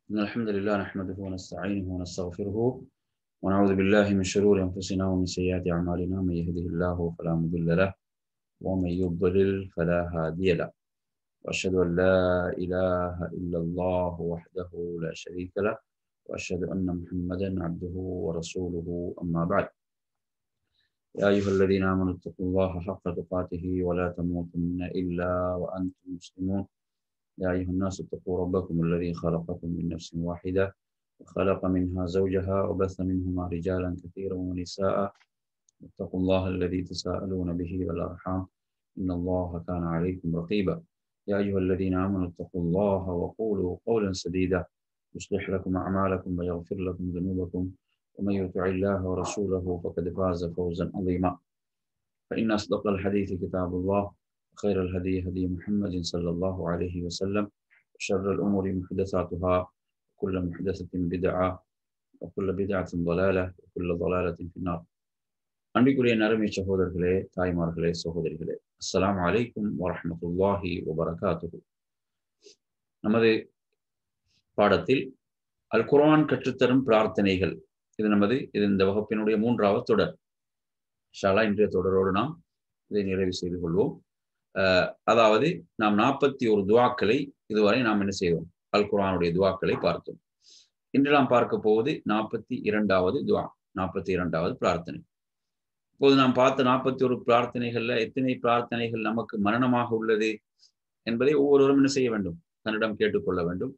إن الحمد لله نحمده ونستعينه ونستغفره ونعوذ بالله من شرور أنفسنا ومن سيئات أعمالنا. من يهده الله فلا مضل له ومن يضلل فلا هادي له، وأشهد أن لا إله إلا الله وحده لا شريك له، وأشهد أن محمدا عبده ورسوله. أما بعد، يا أيها الذين آمنوا اتقوا الله حق تقاته ولا تموتن إلا وأنتم مسلمون. يا أيها الناس اتقوا ربكم الذي خلقكم من نفس واحدة وخلق منها زوجها وبث منهما رجالا كثيرا ونساء، واتقوا الله الذي تساءلون به والأرحام إن الله كان عليكم رقيبا. يا أيها الذين آمنوا اتقوا الله وقولوا قولا سديدا يصلح لكم أعمالكم ويغفر لكم ذنوبكم، ومن يطع الله ورسوله فقد فاز فوزا عظيما. فإن أصدق الحديث كتاب الله، خير الهدي هدي محمد صلى الله عليه وسلم، وشر الأمور محدثاتها، وكل محدثة بدعة وكل بدعة ضلالة وكل ضلالة في النار. அன்பிற்குரிய நறுமை சகோதரர்களே, தாய்மார்களே, சகோதரிகளே, அஸ்ஸலாமு அலைக்கும் வரஹ்மத்துல்லாஹி வபரகாத்துஹு. நமது பாடத்தில் அல் குர்ஆன் கற்றுத்தரும் பிரார்த்தனைகள், இது இந்த வகுப்பினுடைய 3வது தொடர். இன்ஷா அல்லாஹ் இன்றைய தொடரோடு நாம் இதை நிறைவு செய்து கொள்வோம். அதாவது நாம் 41 துஆக்களை இதுவரை நாம் என்ன செய்தோம்? அல் குர்ஆனுடைய துஆக்களை பார்த்தோம். இன்று நாம் பார்க்க போவது 42வது துஆ, 42வது பிரார்த்தனை. இப்போது நாம் பார்த்த 41 பிரார்த்தனைகள்ல எத்தனை பிரார்த்தனைகள் நமக்கு மரணமாக உள்ளது என்பதை ஒவ்வொருவரும் என்ன செய்ய வேண்டும்? தன்னிடம் கேட்டுக்கொள்ள வேண்டும்.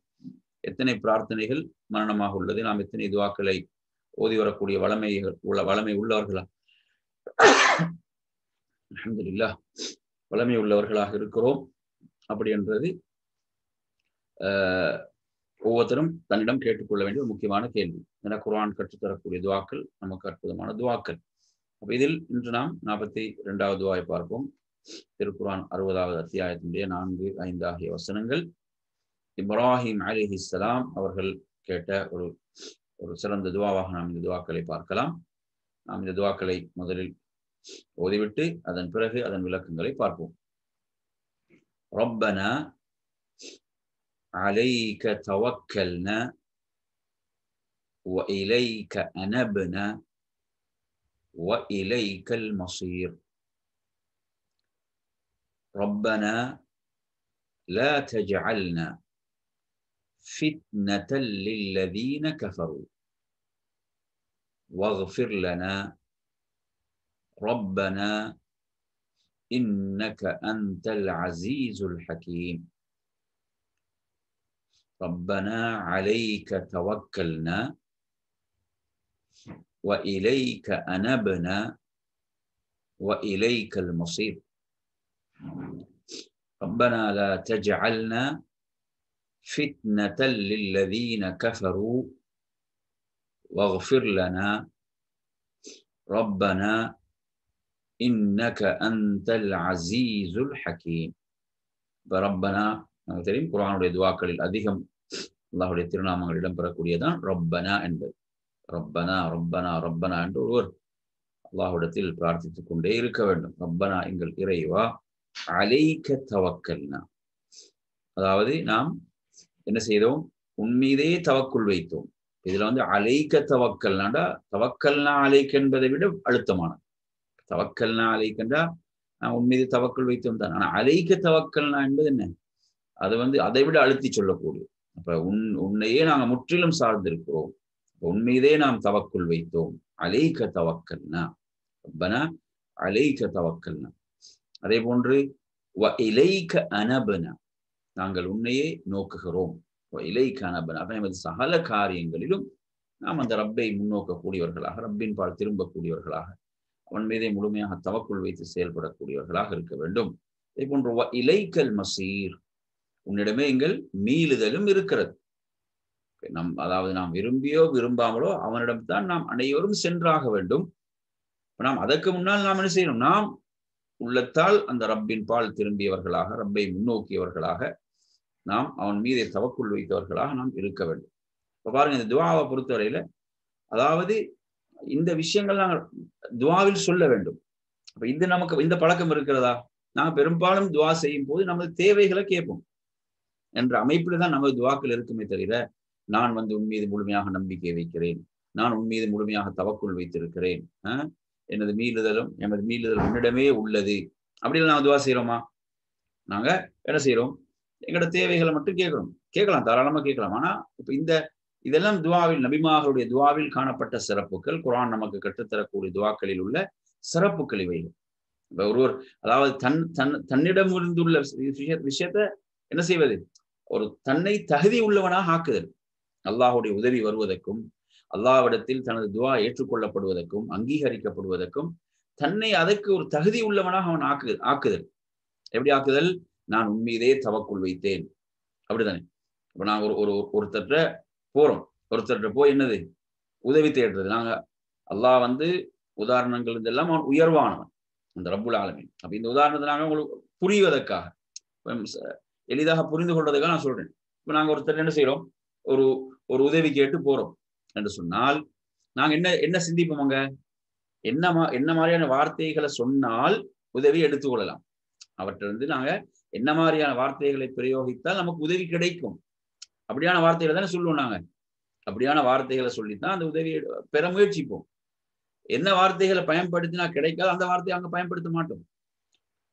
எத்தனை பிரார்த்தனைகள் மரணமாக உள்ளது, நாம் எத்தனை துஆக்களை ஓதி வரக்கூடிய வளமை உள்ளவர்களா? அல்ஹம்துலில்லாஹ், வளமை உள்ளவர்களாக இருக்கிறோம். அப்படி என்றது ஒவ்வொருத்தரும் தன்னிடம் கேட்டுக்கொள்ள வேண்டிய ஒரு முக்கியமான கேள்வி. என குர்ஆன் கற்றுத்தரக்கூடிய துஆக்கள் நமக்கு அற்புதமான துஆக்கள். அப்ப இதில் இன்று நாம் 42வது துஆவை பார்ப்போம். திருக்குர்ஆன் 60வது அத்தியாயத்தினுடைய 4, 5 ஆகிய வசனங்கள். இப்ராஹிம் அலைஹிஸ்ஸலாம் அவர்கள் கேட்ட ஒரு சிறந்த துஆவாக நாம் இந்த துஆக்களை பார்க்கலாம். நாம் இந்த துஆக்களை முதலில் ஓதிவிட்டு அதன் பிறகு அதன் விளக்கங்களை பார்ப்போம். ரப்பனா அலைக தவக்கல்னா வ இலைக அனப்னா وإليك المصير. ربنا لا تجعلنا فتنة للذين كفروا واغفر لنا ربنا إنك أنت العزيز الحكيم. ربنا عليك توكلنا وإليك أنبنا وإليك المصير. ربنا لا تجعلنا فتنة للذين كفروا واغفر لنا ربنا إنك أنت العزيز الحكيم. ربنا தெரியும், குர்ஆனுடைய துஆக்களில் அதிகம் அல்லாஹ்வுடைய திருநாமங்கள் இடம்பெறக்கூடியதான் ரப்பனா என்பது. ரப்பனா ரப்பனா ரப்பனா என்று ஒருவர் அல்லாஹ்விடத்தில் பிரார்த்தித்துக் கொண்டே இருக்க வேண்டும். ரப்பனா, எங்கள் இறைவா, அலைக தவக்கல்னா, அதாவது நாம் என்ன செய்தோம்? உன்மீதே தவக்குள் வைத்தோம். இதுல அலைக தவக்கல்னாண்டா, தவக்கல்னா அலைக் என்பதை விட அழுத்தமானது. தவக்கல்னா அலைக்கண்டா நாம் உன்மீது தவக்குள் வைத்தோம் தான். ஆனா அலைக தவக்கல்னா என்பது என்ன? அது அதை விட அழுத்தி சொல்லக்கூடியது. அப்ப உன்னையே நாங்கள் முற்றிலும் சார்ந்திருக்கிறோம், உன்மீதே நாம் தவக்குள் வைத்தோம். அலைக தவக்கல்னா, ரப்பனா அலைக தவக்கல்னா. அதே போன்று வ இலைக அனபனா, நாங்கள் உன்னையே நோக்குகிறோம். வ இலைக அனபனா, எமது சகல காரியங்களிலும் நாம் அந்த ரப்பை முன்னோக்கக்கூடியவர்களாக, ரப்பின் பால் திரும்பக்கூடியவர்களாக, அவன் மீதே முழுமையாக தவக்குள் வைத்து செயல்படக்கூடியவர்களாக இருக்க வேண்டும். அதே போன்று வ இலைக்கல் மசீர், உன்னிடமே எங்கள் மீளுதலும் இருக்கிறது. அதாவது நாம் விரும்பியோ விரும்பாமலோ அவனிடம்தான் நாம் அனைவரும் சென்றாக வேண்டும். நாம் அதற்கு முன்னால் நாம் என்ன செய்யணும்? நாம் உள்ளத்தால் அந்த ரப்பின் பால் திரும்பியவர்களாக, ரப்பை முன்னோக்கியவர்களாக, நாம் அவன் மீதே தவக்குள் வைத்தவர்களாக நாம் இருக்க வேண்டும். இப்ப பாருங்க, இந்த துஆவை பொறுத்தவரையில அதாவது இந்த விஷயங்கள் நாங்கள் துஆவில் சொல்ல வேண்டும். அப்ப இது நமக்கு இந்த பழக்கம் இருக்கிறதா? நாங்கள் பெரும்பாலும் துஆ செய்யும் போது நமது தேவைகளை கேட்போம் என்ற அமைப்புல தான் நமது துஆக்கள் இருக்குமே தவிர, நான் வந்து உன் மீது முழுமையாக நம்பிக்கை வைக்கிறேன், நான் உன் மீது முழுமையாக தவக்குள் வைத்திருக்கிறேன், எனது மீளுதலும் எமது மீளுதல் உன்னிடமே உள்ளது அப்படின்னு நாங்கள் துவா செய்யறோமா? நாங்க என்ன செய்யறோம்? எங்களோட தேவைகளை மட்டும் கேட்கிறோம். கேட்கலாம், தாராளமா கேட்கலாம். ஆனா இப்ப இதெல்லாம் துவாவில், நபிமார்களுடைய துவாவில் காணப்பட்ட சிறப்புகள், குர்ஆன் நமக்கு கற்றுத்தரக்கூடிய துவாக்களில் உள்ள சிறப்புகள் இவைகள். ஒருவர் அதாவது தன்னிடம் இருந்துள்ள விஷயத்த என்ன செய்வது? ஒரு தன்னை தகுதி உள்ளவனாக ஆக்குதல். அல்லாஹுடைய உதவி வருவதற்கும், அல்லாஹ்விடத்தில் தனது துவா ஏற்றுக்கொள்ளப்படுவதற்கும், அங்கீகரிக்கப்படுவதற்கும் தன்னை அதற்கு ஒரு தகுதி உள்ளவனாக அவன் ஆக்குதல். எப்படி ஆக்குதல்? நான் உன் மீதே தவக்குள் வைத்தேன். அப்படித்தானே? இப்ப நாங்க ஒருத்தர்கிட்ட போறோம். ஒருத்தர்கிட்ட போய் என்னது உதவி தேடுறது. நாங்க அல்லாஹ் வந்து உதாரணங்கள் இதெல்லாம் அவன் உயர்வானவன், அந்த ரப்புல் ஆலமீன். அப்ப இந்த உதாரணத்தை நாங்க உங்களுக்கு புரிவதற்காக, எளிதாக புரிந்து கொள்றதுக்காக நான் சொல்றேன். இப்ப நாங்க ஒருத்தர் என்ன செய்யறோம்? ஒரு ஒரு உதவி கேட்டு போறோம் என்று சொன்னால், நாங்க என்ன சிந்திப்போம்? அங்க என்ன மாதிரியான வார்த்தைகளை சொன்னால் உதவி எடுத்துக்கொள்ளலாம், அவற்றிலிருந்து நாங்க என்ன மாதிரியான வார்த்தைகளை பிரயோகித்தால் நமக்கு உதவி கிடைக்கும், அப்படியான வார்த்தைகளை தானே சொல்லுவோம். நாங்க அப்படியான வார்த்தைகளை சொல்லித்தான் அந்த உதவியை பெற முயற்சிப்போம். என்ன வார்த்தைகளை பயன்படுத்தினா கிடைக்காது அந்த வார்த்தையை அங்க பயன்படுத்த மாட்டோம்.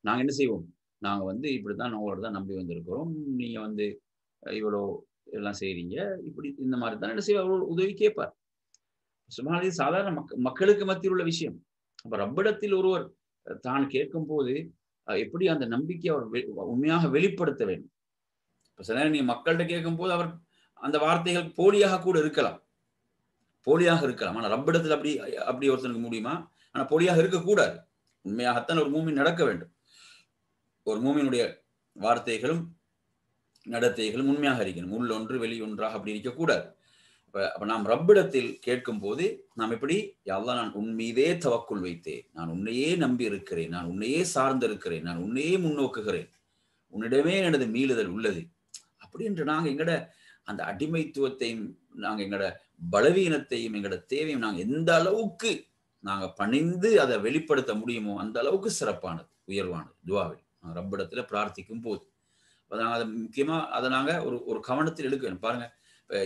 நாங்க என்ன செய்வோம்? நாங்க வந்து இப்படித்தான் உங்களோட தான் நம்பி வந்திருக்கிறோம், நீங்க வந்து இவ்வளோ எல்லாம் செய்றீங்க, இப்படி இந்த மாதிரி தான் என்ன செய்வார்? உதவி கேட்பார். சுமாரி சாதாரண மக்களுக்கு மத்தியில் உள்ள விஷயம். அப்ப ரப்பிடத்தில் ஒருவர் தான் கேட்கும் போது எப்படி அந்த நம்பிக்கை அவர் உண்மையாக வெளிப்படுத்த வேண்டும். இப்ப சில நேரம் நீங்க மக்கள்கிட்ட கேட்கும் போது அவர் அந்த வார்த்தைகள் போலியாக கூட இருக்கலாம், போலியாக இருக்கலாம். ஆனா ரப்பிடத்தில் அப்படி ஒருத்தனுக்கு முடியுமா? ஆனா போலியாக இருக்கக்கூடாது. உண்மையாகத்தான் ஒரு மூமின் நடக்க வேண்டும். ஒரு மூமினுடைய வார்த்தைகளும் நடத்தைகளும் உண்மையாக இருக்கணும். உள் ஒன்று வெளி ஒன்றாக அப்படி இருக்கக்கூடாது. அப்ப நாம் ரப்பிடத்தில் கேட்கும் போது நாம் எப்படி, யா அல்லாஹ் நான் உன் மீதே தவக்குள் வைத்தேன், நான் உன்னையே நம்பி இருக்கிறேன், நான் உன்னையே சார்ந்து இருக்கிறேன், நான் உன்னையே முன்னோக்குகிறேன், உன்னிடமே எனது மீளுதல் உள்ளது. அப்படி என்று நாங்க எங்கட அந்த அடிமைத்துவத்தையும், நாங்க எங்கட பலவீனத்தையும், எங்கட தேவையும் நாங்க எந்த அளவுக்கு நாங்க பணிந்து அதை வெளிப்படுத்த முடியுமோ அந்த அளவுக்கு சிறப்பானது, உயர்வானது துவாவில் ரப்பிடத்துல பிரார்த்திக்கும் போது. அதை முக்கியமா அதை நாங்க ஒரு கவனத்தில் எடுக்க வேணும். பாருங்க,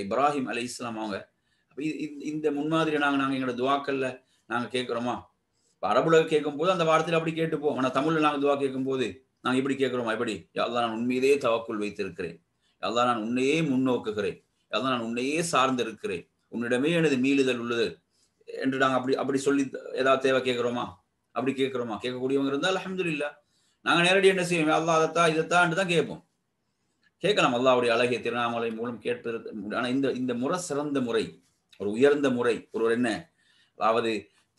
இப்ராஹிம் அலைஹிஸ்ஸலாம் அவங்க இந்த முன்மாதிரி நாங்க எங்களோட துவாக்கள்ல நாங்க கேட்கிறோமா? அரபுல கேட்கும் போது அந்த வார்த்தையில அப்படி கேட்டுப்போம். ஆனா தமிழ்ல நாங்க துவா கேட்கும் போது நாங்க இப்படி கேட்கிறோமா? எப்படி? யா அல்லாஹ் நான் உன்மீதே தவக்குள் வைத்திருக்கிறேன், யா அல்லாஹ் நான் உன்னையே முன்னோக்குகிறேன், யா அல்லாஹ் நான் உன்னையே சார்ந்து இருக்கிறேன், உன்னிடமே எனது மீளுதல் உள்ளது என்று நாங்க அப்படி சொல்லி ஏதாவது தேவை கேட்கிறோமா? அப்படி கேட்கிறோமா? கேட்கக்கூடியவங்க இருந்தால் அல்ஹம்துலில்லாஹ். நாங்க நேரடியாக என்ன செய்வோம்? யா அல்லாஹ் அதைத்தான் இதைத்தான் தான் கேட்போம். கேட்கலாம், அல்லாஹ்வுடைய அழகிய திருநாமலை மூலம் கேட்பது. ஆனா இந்த முறை சிறந்த முறை, ஒரு உயர்ந்த முறை. ஒருவர் என்ன, அதாவது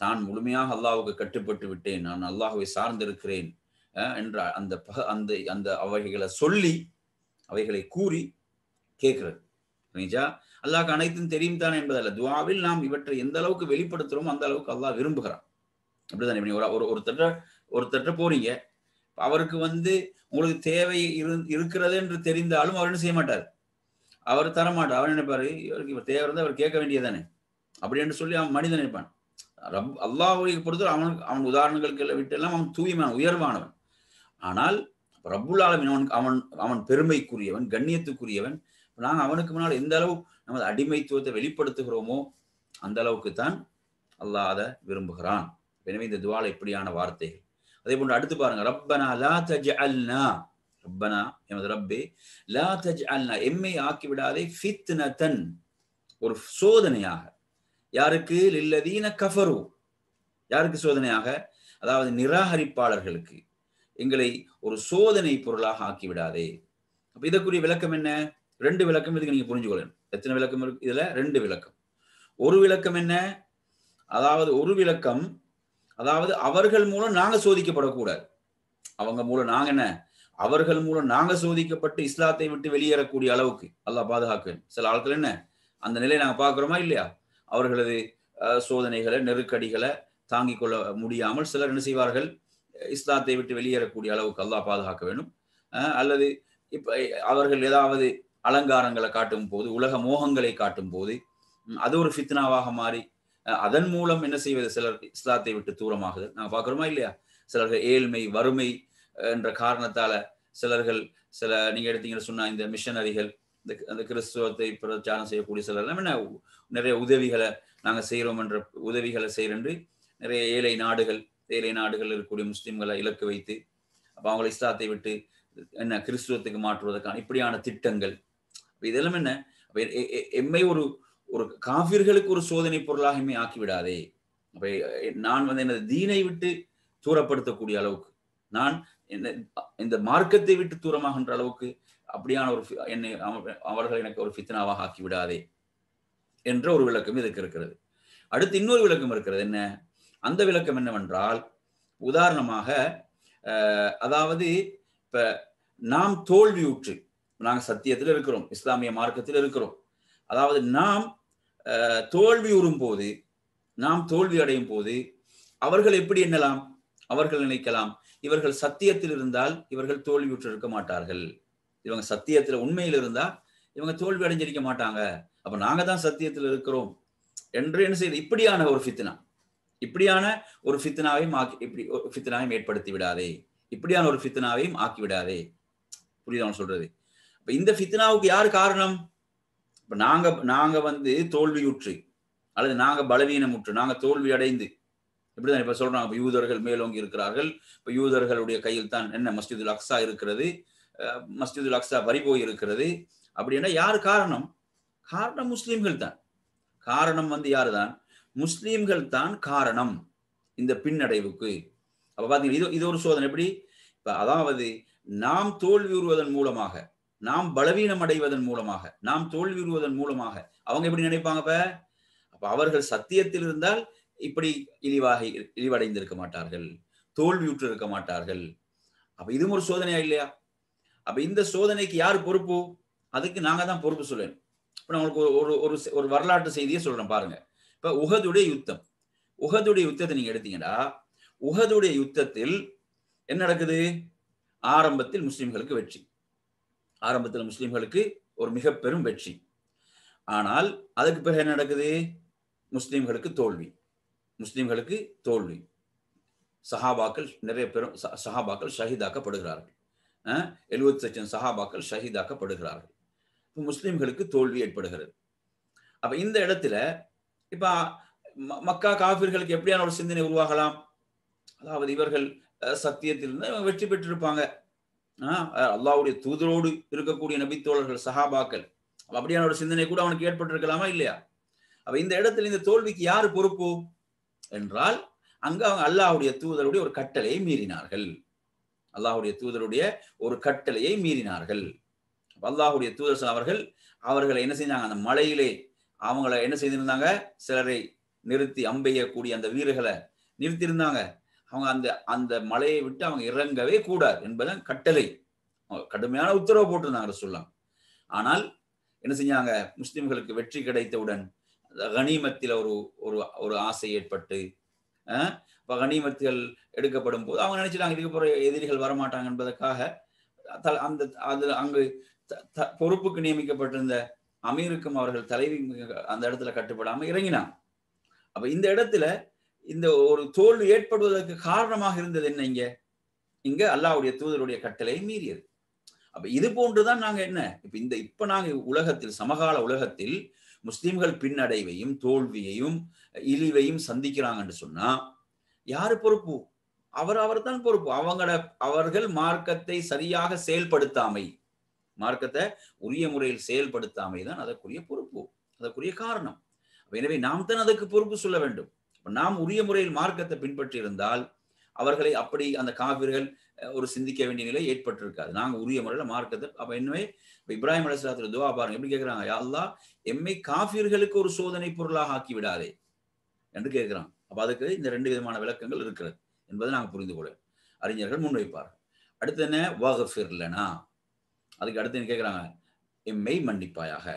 தான் முழுமையாக அல்லாஹ்வுக்கு கட்டுப்பட்டு விட்டேன், நான் அல்லாஹ்வை சார்ந்திருக்கிறேன் என்ற அந்த அந்த அவைகளை சொல்லி அவைகளை கூறி கேட்கிறது. அல்லாஹ்க்கு அனைத்தும் தெரியும் தான் என்பதல்ல, துஆவில் நாம் இவற்றை எந்த அளவுக்கு வெளிப்படுத்துறோமோ அந்த அளவுக்கு அல்லாஹ் விரும்புகிறான். அப்படிதானே? ஒருத்தட்ட போறீங்க, அவருக்கு வந்து உங்களுக்கு தேவை இருக்கிறது என்று தெரிந்தாலும் அவர் என்ன செய்ய மாட்டார், அவர் தரமாட்டார். அவர் நினைப்பாரு, இவருக்கு தேவை இருந்தால் அவர் கேட்க வேண்டியதானே அப்படி என்று சொல்லி அவன் மனிதன் நினைப்பான். அல்லாஹ்வை பொறுத்தவரை அவன் உதாரணங்களுக்கு விட்டு எல்லாம் அவன் தூய்மையான உயர்வானவன். ஆனால் ரப்புல் ஆலமீன் அவன் பெருமைக்குரியவன், கண்ணியத்துக்குரியவன். நாங்கள் அவனுக்கு முன்னால் எந்த அளவு நமது அடிமைத்துவத்தை வெளிப்படுத்துகிறோமோ அந்த அளவுக்கு தான் அல்லாஹ் அதை விரும்புகிறான். எனவே இந்த துஆல இப்படியான வார்த்தைகள். அதே போன்று அடுத்து பாருங்க, ரப்பனா லா தஜ்அல்னா, ரப்பனா எமது ரப்பே, லா தஜ்அல்னா எம்மை ஆக்கிவிடாதே, ஃபித்னதன் ஒரு சோதனையாக. யாருக்கு? லில்லதீன கஃபரு, யாருக்கு சோதனையாக? அதாவது நிராகரிப்பாளர்களுக்கு எங்களை ஒரு சோதனை பொருளாக ஆக்கிவிடாதே. அப்ப இதற்குரிய விளக்கம் என்ன? 2 விளக்கம் இதுக்கு நீங்க புரிஞ்சுக்கொள்ளணும். எத்தனை விளக்கம் இருக்கு இதுல? 2 விளக்கம். ஒரு விளக்கம் என்ன? அதாவது ஒரு விளக்கம், அதாவது அவர்கள் மூலம் நாங்க சோதிக்கப்படக்கூடாது. அவங்க மூலம் நாங்க என்ன, அவர்கள் மூலம் நாங்க சோதிக்கப்பட்டு இஸ்லாத்தை விட்டு வெளியேறக்கூடிய அளவுக்கு அல்லாஹ் பாதுகாக்க. சில ஆட்கள் என்ன அந்த நிலையை நாங்க பார்க்கிறோமா இல்லையா? அவர்களது சோதனைகளை, நெருக்கடிகளை தாங்கிக் கொள்ள முடியாமல் சிலர் என்ன செய்வார்கள், இஸ்லாத்தை விட்டு வெளியேறக்கூடிய அளவுக்கு அல்லாஹ் பாதுகாக்க வேண்டும். அல்லது இப்ப அவர்கள் ஏதாவது அலங்காரங்களை காட்டும் போது, உலக மோகங்களை காட்டும் போது அது ஒரு ஃபித்னாவாக மாறி அதன் மூலம் என்ன செய்வது, சிலர் இஸ்லாத்தை விட்டு தூரமாகுது நாங்க பார்க்கிறோமா இல்லையா? சிலர்கள் ஏழ்மை, வறுமை என்ற காரணத்தால சிலர்கள், நீங்க எடுத்தீங்கன்னு சொன்னா இந்த மிஷனரிகள் அந்த கிறிஸ்துவத்தை பிரச்சாரம் செய்யக்கூடிய சிலர் எல்லாம் என்ன நிறைய உதவிகளை நாங்கள் செய்கிறோம் என்ற உதவிகளை செய்யறேன் நிறைய ஏழை நாடுகள் இருக்கக்கூடிய முஸ்லிம்களை இலக்கு வைத்து அப்போ அவங்களை இஸ்லாத்தை விட்டு என்ன கிறிஸ்துவத்துக்கு மாற்றுவதற்கான இப்படியான திட்டங்கள். இதெல்லாம் என்ன எம்மை ஒரு காஃபிர்களுக்கு ஒரு சோதனை பொருளாக எம்மை ஆக்கிவிடாதே. அப்ப நான் எனது தீனை விட்டு தூரப்படுத்தக்கூடிய அளவுக்கு, நான் இந்த மார்க்கத்தை விட்டு தூரமாகின்ற அளவுக்கு அப்படியான ஒரு என்னை அவர்கள் எனக்கு ஒரு ஃபித்னாவாக ஆக்கி விடாதே என்ற ஒரு விளக்கம் இதுக்கு இருக்கிறது. அடுத்து இன்னொரு விளக்கம் இருக்கிறது. என்ன அந்த விளக்கம் என்னவென்றால், உதாரணமாக அதாவது இப்ப நாம் தோல்வியுற்று, நாங்கள் சத்தியத்தில் இருக்கிறோம், இஸ்லாமிய மார்க்கத்தில் இருக்கிறோம். அதாவது நாம் தோல்வியுறும் போது, நாம் தோல்வி அடையும் போது அவர்கள் எப்படி எண்ணலாம்? அவர்கள் நினைக்கலாம், இவர்கள் சத்தியத்தில் இருந்தால் இவர்கள் தோல்வியுற்று இருக்க மாட்டார்கள், இவங்க சத்தியத்துல உண்மையில் இருந்தா இவங்க தோல்வி அடைஞ்சிருக்க மாட்டாங்க, அப்ப நாங்க தான் சத்தியத்தில் இருக்கிறோம் என்று என்ன செய்யுது? இப்படியான ஒரு ஃபித்னா, இப்படியான ஒரு ஃபித்னாவையும் ஃபித்னாவையும் ஏற்படுத்தி விடாதே, இப்படியான ஒரு ஃபித்னாவையும் ஆக்கி விடாதே. புரியுதா சொல்றது? இப்ப இந்த ஃபித்னாவுக்கு யார் காரணம்? இப்ப நாங்க தோல்வியுற்று அல்லது நாங்க பலவீனமுற்று, நாங்க தோல்வி அடைந்து, இப்படிதான் இப்ப சொல்றாங்க. இப்ப யூதர்கள் மேலோங்கி இருக்கிறார்கள், இப்ப யூதர்களுடைய கையில் தான் என்ன மஸ்ஜிதுல் அக்ஸா இருக்கிறது, மஸ்ஜிதுல் அக்ஸா பறி போய் இருக்கிறது. அப்படின்னா யார் காரணம்? காரணம் முஸ்லீம்கள் தான். காரணம் யாரு தான்? முஸ்லீம்கள் தான் காரணம் இந்த பின்னடைவுக்கு. அப்ப பாத்தீங்கன்னா இது ஒரு சோதனை. எப்படி? இப்ப அதாவது நாம் தோல்வியுறுவதன் மூலமாக, நாம் பலவீனம் அடைவதன் மூலமாக, நாம் தோல்வியுறுவதன் மூலமாக அவங்க எப்படி நினைப்பாங்க? அப்ப அவர்கள் சத்தியத்தில் இருந்தால் இப்படி இழிவடைந்திருக்க மாட்டார்கள், தோல்வியுற்று இருக்க மாட்டார்கள். அப்ப இதுவும் ஒரு சோதனையா இல்லையா? அப்ப இந்த சோதனைக்கு யார் பொறுப்பு? அதுக்கு நாங்க தான் பொறுப்பு சொல்லணும். இப்ப நான் உங்களுக்கு ஒரு வரலாற்று செய்தியை சொல்றேன் பாருங்க. இப்ப உஹதுடைய யுத்தத்தை நீங்க எடுத்தீங்கன்னா, உஹதுடைய யுத்தத்தில் என்ன நடக்குது? ஆரம்பத்தில் முஸ்லிம்களுக்கு வெற்றி, ஆரம்பத்தில் முஸ்லிம்களுக்கு ஒரு மிக பெரும் வெற்றி. ஆனால் அதுக்கு பிறகு என்ன நடக்குது? முஸ்லிம்களுக்கு தோல்வி. சஹாபாக்கள் நிறைய பெரும் சஹாபாக்கள் ஷஹீதாக்கப்படுகிறார்கள். 70 சஹாபாக்கள் ஷஹீதாக்கப்படுகிறார்கள். முஸ்லிம்களுக்கு தோல்வி ஏற்படுகிறது. அப்ப இந்த இடத்துல இப்ப மக்கா காஃபிர்களுக்கு எப்படியான ஒரு சிந்தனை உருவாகலாம்? அதாவது இவர்கள் சத்தியத்தில் இருந்து வெற்றி பெற்றிருப்பாங்க, அல்லாஹ்வுடைய தூதரோடு இருக்கக்கூடிய நபித்தோழர்கள் சஹாபாக்கள், அப்படியான ஒரு சிந்தனை கூட அவனுக்கு ஏற்பட்டிருக்கலாமா இல்லையா? அப்ப இந்த இடத்துல இந்த தோல்விக்கு யார் பொறுப்பு என்றால், அங்க அவங்க அல்லாஹ்வுடைய தூதருடைய ஒரு கட்டளையை மீறினார்கள். அல்லாஹ்வுடைய தூதருடைய ஒரு கட்டளையை மீறினார்கள். அல்லாஹ்வுடைய தூதர் அவர்களை என்ன செஞ்சாங்க? அந்த மலையிலே அவங்களை என்ன செய்திருந்தாங்க? சிலரை நிறுத்தி அம்பெய்யக்கூடிய அந்த வீரர்களை நிறுத்தியிருந்தாங்க. அவங்க அந்த மலையை விட்டு அவங்க இறங்கவே கூடாது என்பதன் கட்டளை, கடுமையான உத்தரவு போட்டிருந்தாங்க சொல்லலாம். ஆனால் என்ன செஞ்சாங்க? முஸ்லிம்களுக்கு வெற்றி கிடைத்தவுடன் கனிமத்தில் ஒரு ஆசை ஏற்பட்டு, கனிமத்துகள் எடுக்கப்படும் போது அவங்க நினைச்சிட்டாங்க இதுக்கு போற எதிரிகள் வரமாட்டாங்க என்பதற்காக அங்கு பொறுப்புக்கு நியமிக்கப்பட்டிருந்த அமீருக்கும் அவர்கள் தலைவி அந்த இடத்துல கட்டுப்படாம இறங்கினாங்க. அப்ப இந்த இடத்துல இந்த ஒரு தோல்வி ஏற்படுவதற்கு காரணமாக இருந்தது என்ன? இங்க அல்லாஹ்வுடைய தூதருடைய கட்டளையை மீறியது. அப்ப இது போன்றுதான் நாங்க என்ன இப்ப நாங்க உலகத்தில், சமகால உலகத்தில் முஸ்லிம்கள் பின்னடைவையும் தோல்வியையும் இழிவையும் சந்திக்கிறாங்கன்னு சொன்னா யாரு பொறுப்பு? அவர் தான் பொறுப்பு. அவர்கள் மார்க்கத்தை சரியாக செயல்படுத்தாமை, மார்க்கத்தை உரிய முறையில் செயல்படுத்தாமை தான் அதற்குரிய பொறுப்பு, அதற்குரிய காரணம். எனவே நாம் தான் அதற்கு பொறுப்பு சொல்ல வேண்டும். நாம் உரிய முறையில் மார்க்கத்தை பின்பற்றி இருந்தால் அவர்களை அப்படி அந்த காபிர்கள் ஒரு சிந்திக்க வேண்டிய நிலை ஏற்பட்டிருக்காது. நாங்க உரிய முறையில மார்க்கத்தை. அப்ப என்னவே இப்ராஹிம் அலைஹிஸ்ஸலாத்து துஆ பாருங்க எப்படி கேட்கிறாங்க, யா அல்லாஹ் எம்மை காபிர்களுக்கு ஒரு சோதனை பொருளாக ஆக்கி விடாதே என்று கேட்கிறாங்க. அப்ப அதுக்கு இந்த 2 விதமான விளக்கங்கள் இருக்கிறது என்பதை நாங்கள் புரிந்து கொள்ள அறிஞர்கள் முன்வைப்பார்கள். அடுத்து என்ன? வஃஃபிர் லனா, அதுக்கு அடுத்து என்ன கேட்கிறாங்க? எம்மை மன்னிப்பாயாக,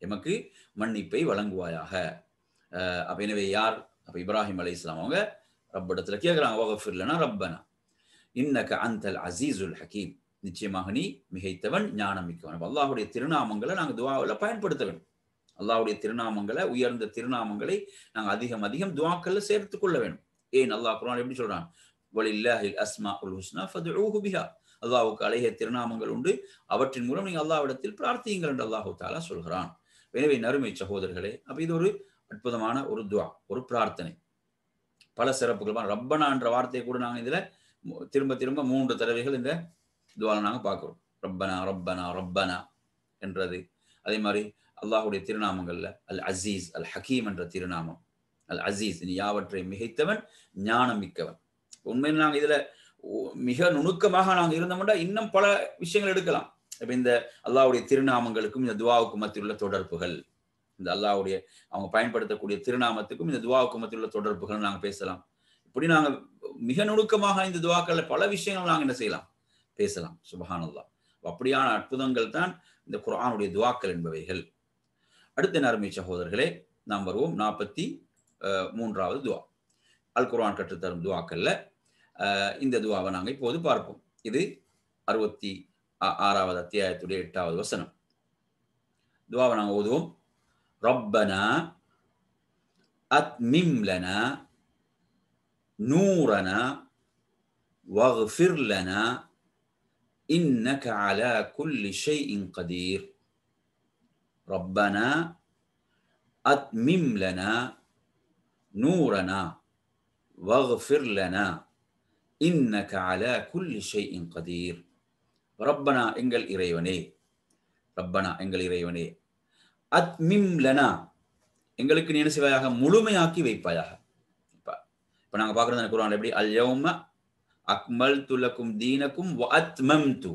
எமக்கு மன்னிப்பை வழங்குவாயாக. அப்ப எனவே யார்? அப்ப இப்ராஹிம் அலைஹிஸ்ஸலாம் அவங்க ரப்பிடத்துல கேட்கிறாங்க, வஃஃபிர் லனா ரப்பனா இன்னக அன்தல் அஸீஸுல் ஹகீம், நிச்சயமாக நீ மிகைத்தவன், ஞானம் மிக்கவன். அல்லாஹ்வுடைய திருநாமங்களை நாங்க துஆவில் பயன்படுத்த வேண்டும். அல்லாஹ்வுடைய திருநாமங்களை, உயர்ந்த திருநாமங்களை நாங்கள் அதிகம் அதிகம் துஆக்கள்ல சேர்த்துக் கொள்ள வேண்டும். ஏன் அல்லாஹ் குர்ஆன் எப்படி சொல்றான்? வலில்லாஹில் அஸ்மாஉல் ஹுஸ்னா ஃபதுஊஹு பிஹா, அல்லாஹ்வுக்கு அழகிய திருநாமங்கள் உண்டு, அவற்றின் மூலம் நீங்க அல்லாஹ்விடத்தில் பிரார்த்தியுங்கள் என்று அல்லாஹ் தஆலா சொல்கிறான். எனவே நறுமை சகோதரர்களே, அப்ப இது ஒரு அற்புதமான ஒரு துஆ, ஒரு பிரார்த்தனை. பல சிறப்புகள். ரப்பனா என்ற வார்த்தையை கூட நாங்க இதுல திரும்ப திரும்ப 3 தடவைகள் இந்த துஆல நாங்க பார்க்கிறோம். ரப்பனா ரப்பனா ரப்பனா என்றது. அதே மாதிரி அல்லாஹ்வுடைய திருநாமங்கள்ல அல் அசீஸ், அல் ஹக்கீம் என்ற திருநாமம். அல் அசீஸ், நீ யாவற்றை மிகைத்தவன், ஞானம் மிக்கவன். உண்மையில் நாங்க இதுல மிக நுணுக்கமாக நாங்க இருந்தோம்னா இன்னும் பல விஷயங்கள் எடுக்கலாம். இப்ப இந்த அல்லாஹ்வுடைய திருநாமங்களுக்கும் இந்த துஆவுக்கும் மத்தியில் உள்ள தொடர்புகள், இந்த அல்லாஹ்வுடைய அவங்க பயன்படுத்தக்கூடிய திருநாமத்துக்கும் இந்த துஆவுக்கும் மத்தியில் உள்ள தொடர்புகள் நாங்க பேசலாம். இப்படி நாங்க மிக நுணுக்கமாக இந்த துஆக்கள்ல பல விஷயங்கள் நாங்க என்ன செய்யலாம், பேசலாம். சுப்ஹானல்லாஹ். அப்படியான அற்புதங்கள் தான் இந்த குர்ஆனுடைய துஆக்கள் என்பவைகள். அடுத்த அருமை சகோதரர்களே, நாம் வருவோம் 43வது துஆ. அல் குர்ஆன் கற்றுத்தரும் துஆக்கள்ல இந்த துஆவை நாங்க இப்போது பார்ப்போம். இது 66வது அத்தியாயத்துடைய 8வது வசனம். துஆவை நாங்க ஓதுவோம். ரப்பனா அத்மிம் லனா நூரனா வக்ஃபிர் லனா இன்னக அலா குல்லி ஷைஇன் கதீர். ரப்பனா அத்மிம் லனா நூரனா வக்ஃபிர் லனா இன்னக அலா குல்லி ஷைஇன் கதீர். ரப்பனா எங்கள் இறைவனே, ரப்பனா எங்கள் இறைவனே, அத்மிம் லனா எங்களுக்கு நீ என்ன செய்வாயாக, முழுமையாக்கி வைப்பாயாக. இப்ப நாங்க பார்க்கறது குர்ஆன்ல எப்படி, அல் யௌம அக்மல்து லக்கும் தீனக்கும் வ அத்மம்து.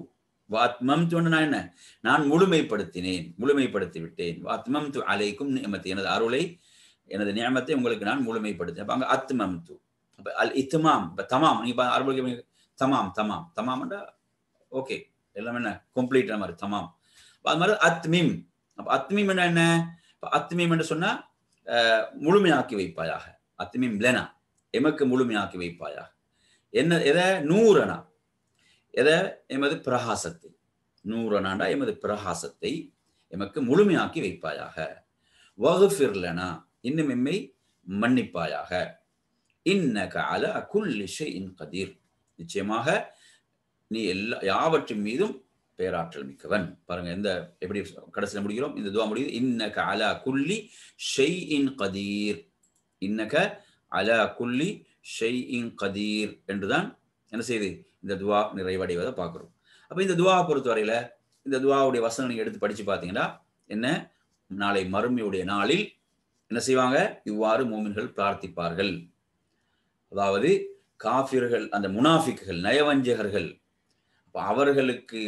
வ அத்மம்துன்னா என்ன, நான் முழுமைப்படுத்தினேன், முழுமைப்படுத்தி விட்டேன். வ அத்மம்து அலைக்கும் நிஅமதி, எனது அருளை, எனது நிஅமத்தை உங்களுக்கு நான் முழுமைப்படுத்தினேன். அப்ப அங்க அத்மம்து. அப்ப அல் இத்மாம், இப்ப தமாம், நீங்க அரபுல தமாம் தமாம் தமாம்னா ஓகே, எல்லாம் என்ன கம்ப்ளீட் மாதிரி தமாம். அது மாதிரி அத்மீம். அப்ப அத்மீம் என்ன, அத்மீம் என்று சொன்னா முழுமையாக்கி வைப்பாயாக. அத்மீம் லனா எமக்கு முழுமையாக்கி வைப்பாயாக. என்ன எதை, நூறனா எதை, எமது பிரகாசத்தை. நூறனாண்டா எமது பிரகாசத்தை எமக்கு முழுமையாக்கி வைப்பாயாக. வக்ஃபிர் லனா இன்னும் எம்மை மன்னிப்பாயாக. இன்னக அலா குல்லி ஷைஇன் கதீர் நிச்சயமாக நீ எல்லா யாவற்றின் மீதும் பேராற்றல் மிக்கவன். பாருங்க எந்த எப்படி கடைசியில் முடிக்கிறோம், இந்த துஆ முடியுது. இன்னக அலா குல்லி ஷைஇன் கதீர். இன்னக அலா குல்லி ஷைஇன் கதீர் என்றுதான் என்ன செய்யுது, இந்த துஆ நிறைவடைவதை பார்க்கிறோம். அப்ப இந்த துஆவை பொறுத்தவரையில இந்த துஆவுடைய வசனம் நீங்க எடுத்து படிச்சு பார்த்தீங்கன்னா என்ன, நாளை மறுமையுடைய நாளில் என்ன செய்வாங்க, இவ்வாறு மூமின்கள் பிரார்த்திப்பார்கள். அதாவது காஃபிர்கள், அந்த முனாஃபிக்குகள், நயவஞ்சகர்கள், அவர்களுக்கு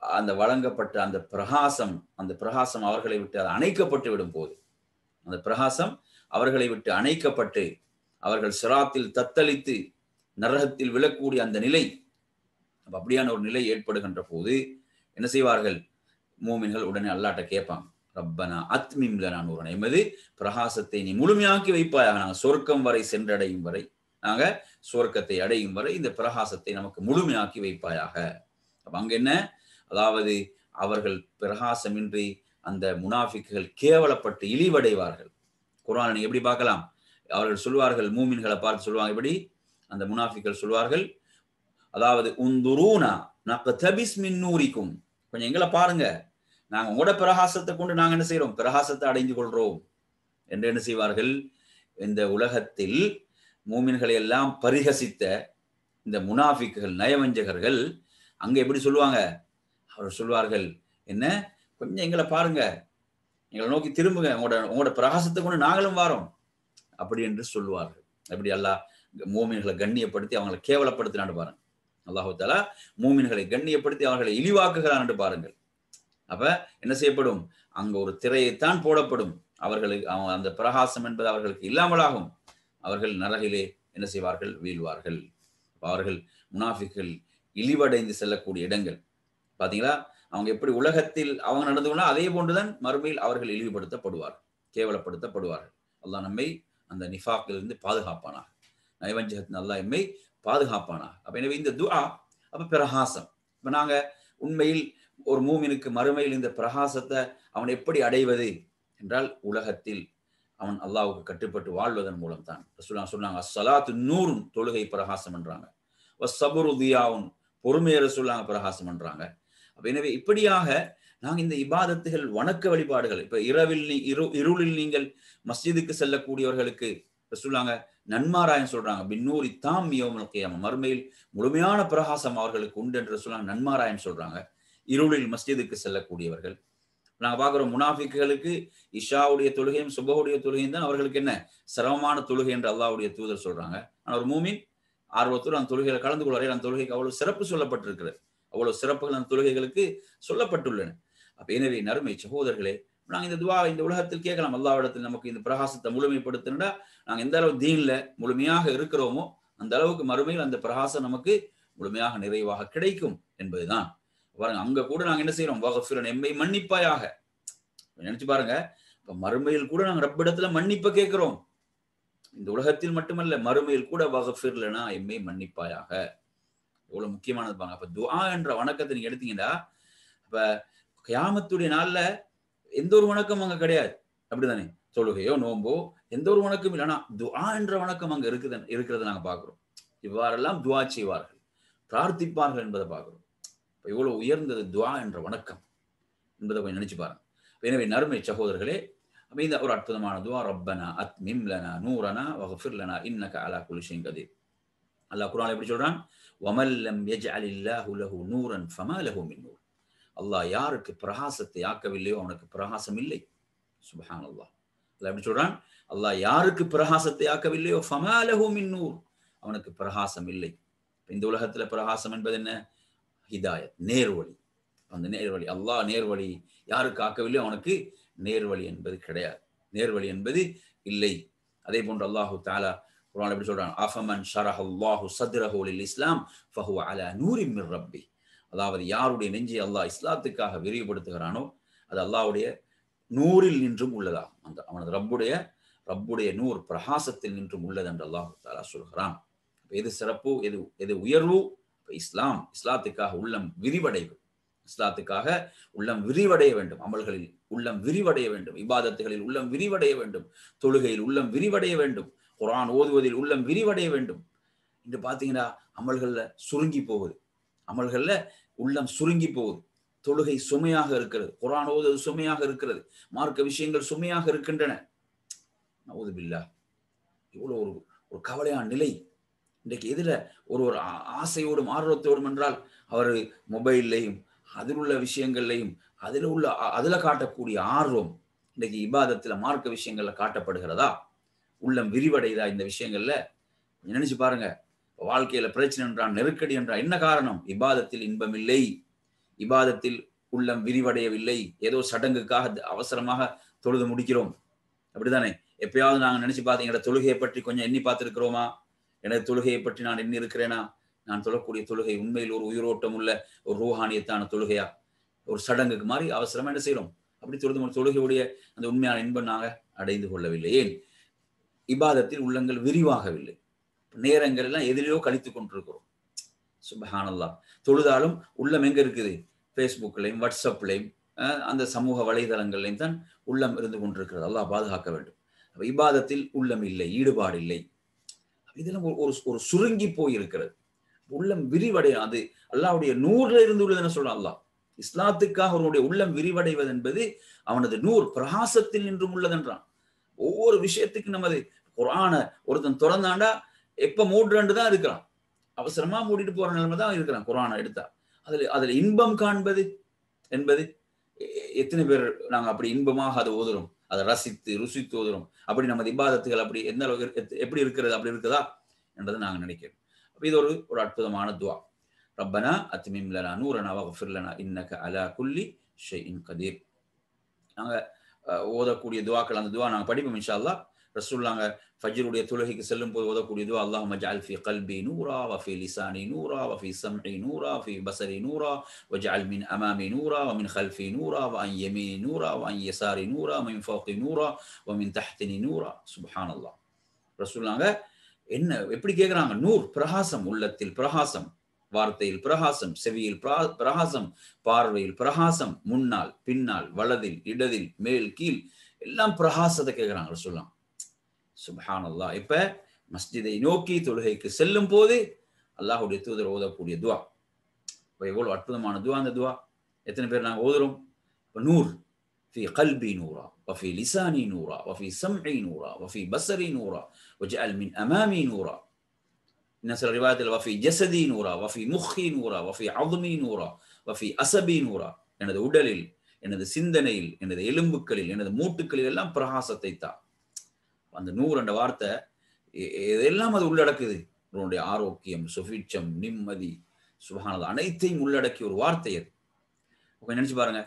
அந்த வழங்கப்பட்ட அந்த பிரகாசம் அவர்களை விட்டு அது அணைக்கப்பட்டு விடும் போது, அந்த பிரகாசம் அவர்களை விட்டு அணைக்கப்பட்டு அவர்கள் சிராத்தில் தத்தளித்து நரகத்தில் விழக்கூடிய அந்த நிலை, அப்படியான ஒரு நிலை ஏற்படுகின்ற போது என்ன செய்வார்கள், மூமின்கள் உடனே அல்லாஹ்ட்ட கேட்பாங்க, ரப்பனா அத்மிம் லனா நூரனா, எமது பிரகாசத்தை நீ முழுமையாக்கி வைப்பாயாக. நாங்கள் சொர்க்கம் வரை சென்றடையும் வரை, நாங்க சுவர்க்கத்தை அடையும் வரை இந்த பிரகாசத்தை நமக்கு முழுமையாக்கி வைப்பாயாக. அப்ப அங்க என்ன, அதாவது அவர்கள் பிரகாசமின்றி அந்த முனாஃபிக்குகள் கேவலப்பட்டு இழிவடைவார்கள். குர்ஆனை நீங்க எப்படி பார்க்கலாம், அவர்கள் சொல்வார்கள், மூமின்களை பார்த்து சொல்லுவாங்க எப்படி, அந்த முனாஃபிக்குகள் சொல்வார்கள், அதாவது உந்துரூனா நக்தபிஸ் மின் நூரிக்கும், கொஞ்சம் எங்களை பாருங்க, நாங்க உங்களோட பிரகாசத்தை கொண்டு நாங்க என்ன செய்யறோம், பிரகாசத்தை அடைந்து கொள்றோம் என்று என்ன செய்வார்கள். இந்த உலகத்தில் மூமின்களை எல்லாம் பரிகசித்த இந்த முனாஃபிக்குகள், நயவஞ்சகர்கள் அங்க எப்படி சொல்லுவாங்க, அவர் சொல்வார்கள், என்ன கொஞ்சம் எங்களை பாருங்க, எங்களை நோக்கி திரும்புங்க, உங்களோட பிரகாசத்தை கொண்டு நாங்களும் வாரோம் அப்படி என்று சொல்லுவார்கள். எப்படி அல்லாஹ் மூமின்களை கண்ணியப்படுத்தி அவங்களை கேவலப்படுத்தினான்னு பாருங்க. அல்லாஹ் தஆலா மூமின்களை கண்ணியப்படுத்தி அவர்களை இழிவாக்குகிறான் என்று பாருங்கள். அப்ப என்ன செய்யப்படும், அங்க ஒரு திரையைத்தான் போடப்படும், அவர்களுக்கு அந்த பிரகாசம் என்பது அவர்களுக்கு இல்லாமலாகும். அவர்கள் நரகிலே என்ன செய்வார்கள், வீழ்வார்கள். அவர்கள் முனாஃபிக்குகள் இழிவடைந்து செல்லக்கூடிய இடங்கள் பாத்தீங்களா, அவங்க எப்படி உலகத்தில் அவங்க நடந்து கொண்டா அதே போன்றுதான் மறுமையில் அவர்கள் இழிவுபடுத்தப்படுவார்கள், கேவலப்படுத்தப்படுவார்கள். அல்லாஹ் நம்மை அந்த நிஃபாக்கிலிருந்து பாதுகாப்பானாக, நயவஞ்சகத்தின் அல்லாஹ் நம்மை பாதுகாப்பானாக. அப்ப எனவே இந்த துஆ அப்ப பிரகாசம். இப்ப நாங்க உண்மையில் ஒரு மூமினுக்கு மறுமையில் இந்த பிரகாசத்தை அவன் எப்படி அடைவது என்றால், உலகத்தில் அவன் அல்லாஹ்வுக்கு கட்டுப்பட்டு வாழ்வதன் மூலம் தான். ரசூலுல்லாஹ் சொன்னாங்க, அஸ்ஸலாத்து நூருன், தொழுகை பிரகாசம் என்றாங்க. வஸ்ஸபுரு தியாவுன், பொறுமையை ரசூலுல்லாஹ் பிரகாசம் பண்றாங்க. அப்ப எனவே இப்படியாக நாங்க இந்த இபாதத்துகள் வணக்க வழிபாடுகள் இப்ப இருளில் நீங்கள் மஸ்ஜிதுக்கு செல்லக்கூடியவர்களுக்கு ரசூலுல்லாஹ் நன்மாராயம் சொல்றாங்க. பின்னூரி தாம் யௌமல் கியாமah, மறுமையில் முழுமையான பிரகாசம் அவர்களுக்கு உண்டு என்று ரசூலுல்லாஹ் நன்மாராயம் சொல்றாங்க. இருளில் மஸ்ஜிதுக்கு செல்லக்கூடியவர்கள் நாங்க பார்க்கிறோம், முனாஃபிக்குகளுக்கு இஷாவுடைய தொழுகையும் சுபஹுடைய தொழுகையும் தான் அவர்களுக்கு என்ன சிரமமான தொழுகை என்று அல்லாஹ்வுடைய தூதர் சொல்றாங்க. ஆனால் ஒரு மூமின் ஆர்வத்தோடு அந்த தொழுகையில கலந்து கொள்வார்கள். அந்த தொழுகைக்கு அவ்வளவு சிறப்பு சொல்லப்பட்டிருக்கிறது, அவ்வளவு சிறப்புகள் அந்த தொழுகைகளுக்கு சொல்லப்பட்டுள்ளன. அப்ப எனவே நறுமை சகோதரர்களே, நாங்க இந்த துவா இந்த உலகத்தில் கேட்கலாம், அல்லாஹ்விடத்தில் நமக்கு இந்த பிரகாசத்தை முழுமைப்படுத்தினா நாங்க எந்த அளவு தீன்ல முழுமையாக இருக்கிறோமோ அந்த அளவுக்கு மறுமையில் அந்த பிரகாசம் நமக்கு முழுமையாக நிறைவாக கிடைக்கும் என்பதுதான். பாருங்க, அங்க கூட நாங்க என்ன செய்யறோம், வஃபிரன் எம்மை மன்னிப்பாயாக. நினைச்சு பாருங்க, இப்ப மறுமையில் கூட நாங்க ரப்பிடத்துல மன்னிப்பை கேட்கிறோம். இந்த உலகத்தில் மட்டுமல்ல, மறுமையில் கூட வஃபிர்லனா எம்மை மன்னிப்பாயாக. எவ்வளவு முக்கியமானது பாருங்க. அப்ப துஆ என்ற வணக்கத்தை நீங்க எடுத்தீங்கன்னா, அப்ப கியாமத்துடைய நாள்ல எந்த ஒரு வணக்கம் அங்க கிடையாது, அப்படிதானே? தொழுகையோ நோம்போ எந்த ஒரு வணக்கம் இல்லை. ஆனா துஆ என்ற வணக்கம் அங்க இருக்கிறத நாங்க பாக்குறோம். இவ்வாறெல்லாம் துஆ செய்வார்கள், பிரார்த்திப்பார்கள் என்பதை பார்க்கிறோம். எவ்வளவு உயர்ந்தது துஆ என்ற வணக்கம் என்பதை கொஞ்சம் நினைச்சு பாருங்க. எனவே நறுமை சகோதரர்களே, இந்த ஒரு அற்புதமான துஆ, ரப்பனா அத்மிம் லனா நூரனா வஃபிர் லனா இன்னக அலா குல்லி ஷைஇன் கதீர். அல்லாஹ் குர்ஆன்ல எப்படி சொல்றான், வமல் லம் யஜ்அலில்லாஹு லஹு நூரன் ஃபமா லஹு மின் நூர். அல்லாஹ் யாருக்கு பிரகாசத்தை ஆக்கவில்லையோ அவனுக்கு பிரகாசம் இல்லை. சுப்ஹானல்லாஹ். அல்லாஹ் எப்படி சொல்றான், அல்லாஹ் யாருக்கு பிரகாசத்தை ஆக்கவில்லையோ ஃபமா லஹு மின் நூர், அவனுக்கு பிரகாசம் இல்லை. இந்த உலகத்துல பிரகாசம் என்பது என்ன? ஹிதாயத், நேர்வழி. அந்த நேர்வழி அல்லாஹ் நேர்வழி யாருக்கு ஆக்கவில்லையோ அவனுக்கு நேர்வழி என்பது கிடையாது, நேர்வழி என்பது இல்லை. அதே போன்று அல்லாஹு தஆலா குர்ஆன் எப்படி சொல்றான், அஃபமன் ஷரஹல்லாஹு ஸத்ரஹு லில் இஸ்லாம் ஃபஹுவ அலா நூரின் மிர் ரப்பி. அதாவது யாருடைய நெஞ்சை அல்லாஹ் இஸ்லாத்துக்காக விரிவுபடுத்துகிறானோ அது அல்லாஹ்வுடைய நூறில் நின்றும் உள்ளதா, அந்த அவனது ரப்புடைய நூர் பிரகாசத்தில் நின்றும் உள்ளது என்று அல்லாஹு தஆலா சொல்கிறான். எது சிறப்பு, எது உயர்வு? இஸ்லாத்துக்காக உள்ளம் விரிவடைவு, இஸ்லாத்துக்காக உள்ளம் விரிவடைய வேண்டும், அமல்களில் உள்ளம் விரிவடைய வேண்டும், இபாதத்துகளில் உள்ளம் விரிவடைய வேண்டும், தொழுகையில் உள்ளம் விரிவடைய வேண்டும், குர்ஆன் ஓதுவதில் உள்ளம் விரிவடைய வேண்டும். இன்று பார்த்தீங்கன்னா அமல்கள்ல சுருங்கி போகுது, அமல்கள்ல உள்ளம் சுருங்கி போகுது. தொழுகை சுமையாக இருக்கிறது, குர்ஆன் ஓதுவது சுமையாக இருக்கிறது, மார்க்க விஷயங்கள் சுமையாக இருக்கின்றன. நஊது பில்லாஹ். இவ்வளவு ஒரு கவலையான நிலை. இன்றைக்கு எதுல ஒரு ஆசையோடும் ஆர்வத்தோடும் என்றால் அவர் மொபைல்லையும் அதில் உள்ள விஷயங்கள்லையும் அதுல காட்டக்கூடிய ஆர்வம் இன்றைக்கு இபாதத்துல மார்க்க விஷயங்கள்ல காட்டப்படுகிறதா? உள்ளம் விரிவடைதா இந்த விஷயங்கள்ல? நினைச்சு பாருங்க. வாழ்க்கையில பிரச்சனை என்றான், நெருக்கடி என்றான், என்ன காரணம்? இபாதத்தில் இன்பம் இல்லை, இபாதத்தில் உள்ளம் விரிவடையவில்லை. ஏதோ சடங்குக்காக அவசரமாக தொழுது முடிக்கிறோம், அப்படித்தானே? எப்பயாவது நாங்க நினைச்சு பார்த்தீங்க, தொழுகையை பற்றி கொஞ்சம் எண்ணி பார்த்திருக்கிறோமா? எனது தொழுகையை பற்றி நான் எண்ணி இருக்கிறேனா? நான் தொழக்கூடிய தொழுகை உண்மையில் ஒரு உயிரோட்டம் உள்ள ஒரு ரூஹானியத்தான தொழுகையா? ஒரு சடங்குக்கு மாதிரி அவசரமா என்ன செய்யறோம்? அப்படி தொழுகையுடைய அந்த உண்மையான இன்பம் நாங்க அடைந்து கொள்ளவில்லை. ஏன்? இபாதத்தில் உள்ளங்கள் விரிவாகவில்லை. நேரங்கள் எல்லாம் எதிலையோ கழித்துக் கொண்டிருக்கிறோம். சுப்ஹானல்லாஹ். தொழுதாலும் உள்ளம் எங்க இருக்குது? ஃபேஸ்புக்லையும் வாட்ஸ்அப்லையும் அந்த சமூக வலைதளங்கள்லையும் தான் உள்ளம் இருந்து கொண்டிருக்கிறது. அல்லாஹ் பாதுகாக்க வேண்டும். இபாதத்தில் உள்ளம் இல்லை, ஈடுபாடு இல்லை. இதெல்லாம் ஒரு சுருங்கி போய் இருக்கிறது. உள்ளம் விரிவடைய, அது அல்லாஹ்வுடைய நூறுல இருந்து உள்ளதுன்னு சொல்றான் அல்லாஹ். இஸ்லாத்துக்காக அவனுடைய உள்ளம் விரிவடைவது என்பது அவனது நூர் பிரகாசத்தில் நின்றும் உள்ளதென்றான். ஒவ்வொரு விஷயத்துக்கும் நமது குர்ஆன ஒருத்தன் திறந்தாண்டா எப்ப மூடுறண்டு தான் இருக்கிறான், அவசரமா மூடிட்டு போற நிலைமை தான் இருக்கிறான். குர்ஆனை எடுத்தா அதுல இன்பம் காண்பது என்பது எத்தனை பேர் நாங்க அப்படி இன்பமாக அதை ஓதுறோம், அதை ரசித்து ருசித்து ஓதுறோம்? அப்படி நமது இபாதத்துகள் அப்படி எந்த அளவுக்கு எப்படி இருக்கிறது, அப்படி இருக்குதா என்றதை நாங்க நினைக்கிறோம். அப்ப இது ஒரு அற்புதமான துஆ. ரப்பனா அத்மிம் லனா நூரனா வஃபிர் லனா இன்னக அலா குல்லி ஷைஇன் கதீர். நாங்க ஓதக்கூடிய துஆக்கள், அந்த துஆ நாங்க படிப்போம் இன்ஷா அல்லாஹ். ரசூலுல்லாஹ் ஃபஜ்ருடைய தொழுகைக்கு செல்லும் போது ஓதக்கூடிய துஆ, அல்லாஹும்ம ஜஅல் ஃபீ கல்பி நூரா வ ஃபீ லிசானி நூரா வ ஃபீ சம்இ நூரா ஃபீ பஸரி நூரா வஜஅல் மின் அமாமி நூரா வ மின் கல்ஃபி நூரா வ அன் யமீனி நூரா வ அன் யசாரி நூரா வ மின் ஃபௌகி நூரா வ மின் தஹ்தினி நூரா. சுப்ஹானல்லாஹ். ரசூலுல்லாஹ் என்ன எப்படி கேக்குறாங்க? நூர் பிரகாசம், உள்ளத்தில் பிரகாசம், வார்த்தையில் பிரகாசம், செவியில் பிரகாசம், பார்வையில் பிரகாசம், முன்னால் பின்னால் வலதில் இடதில் மேல் கீழ் எல்லாம் பிரகாசத்தை கேட்கிறாங்க ரசூலுல்லாஹ். சுப்ஹானல்லாஹ். இப்ப மஸ்ஜிதை நோக்கி தொழுகைக்கு செல்லும் போது அல்லாஹ்வுடைய தூதர் ஓதக்கூடிய துஆ, எவ்வளவு அற்புதமான துவா அந்த துவா. எத்தனை பேர் நாங்கள் ஓதுறோம்? இப்போ நூர் في قلبي نورا وفي لساني نورا وفي سمعي نورا وفي بصري نورا وجعل من أمامي نورا. الناس الروايات وفي جسدي نورا وفي مخي نورا وفي عظمي نورا وفي أسبي نورا. எனது உடலில், எனது சிந்தனையில், எனது எலும்புகளில், எனது மூட்டுக்களில் எல்லாம் பிரகாசத்தை தான். அந்த நூறு என்ற வார்த்தை இதெல்லாம் அது உள்ளடக்குது. உன்னுடைய ஆரோக்கியம், சுபிட்சம், நிம்மதி, சுபஹானல்லாஹ் அனைத்தையும் உள்ளடக்கிய ஒரு வார்த்தை அது. நினைச்சு பாருங்க.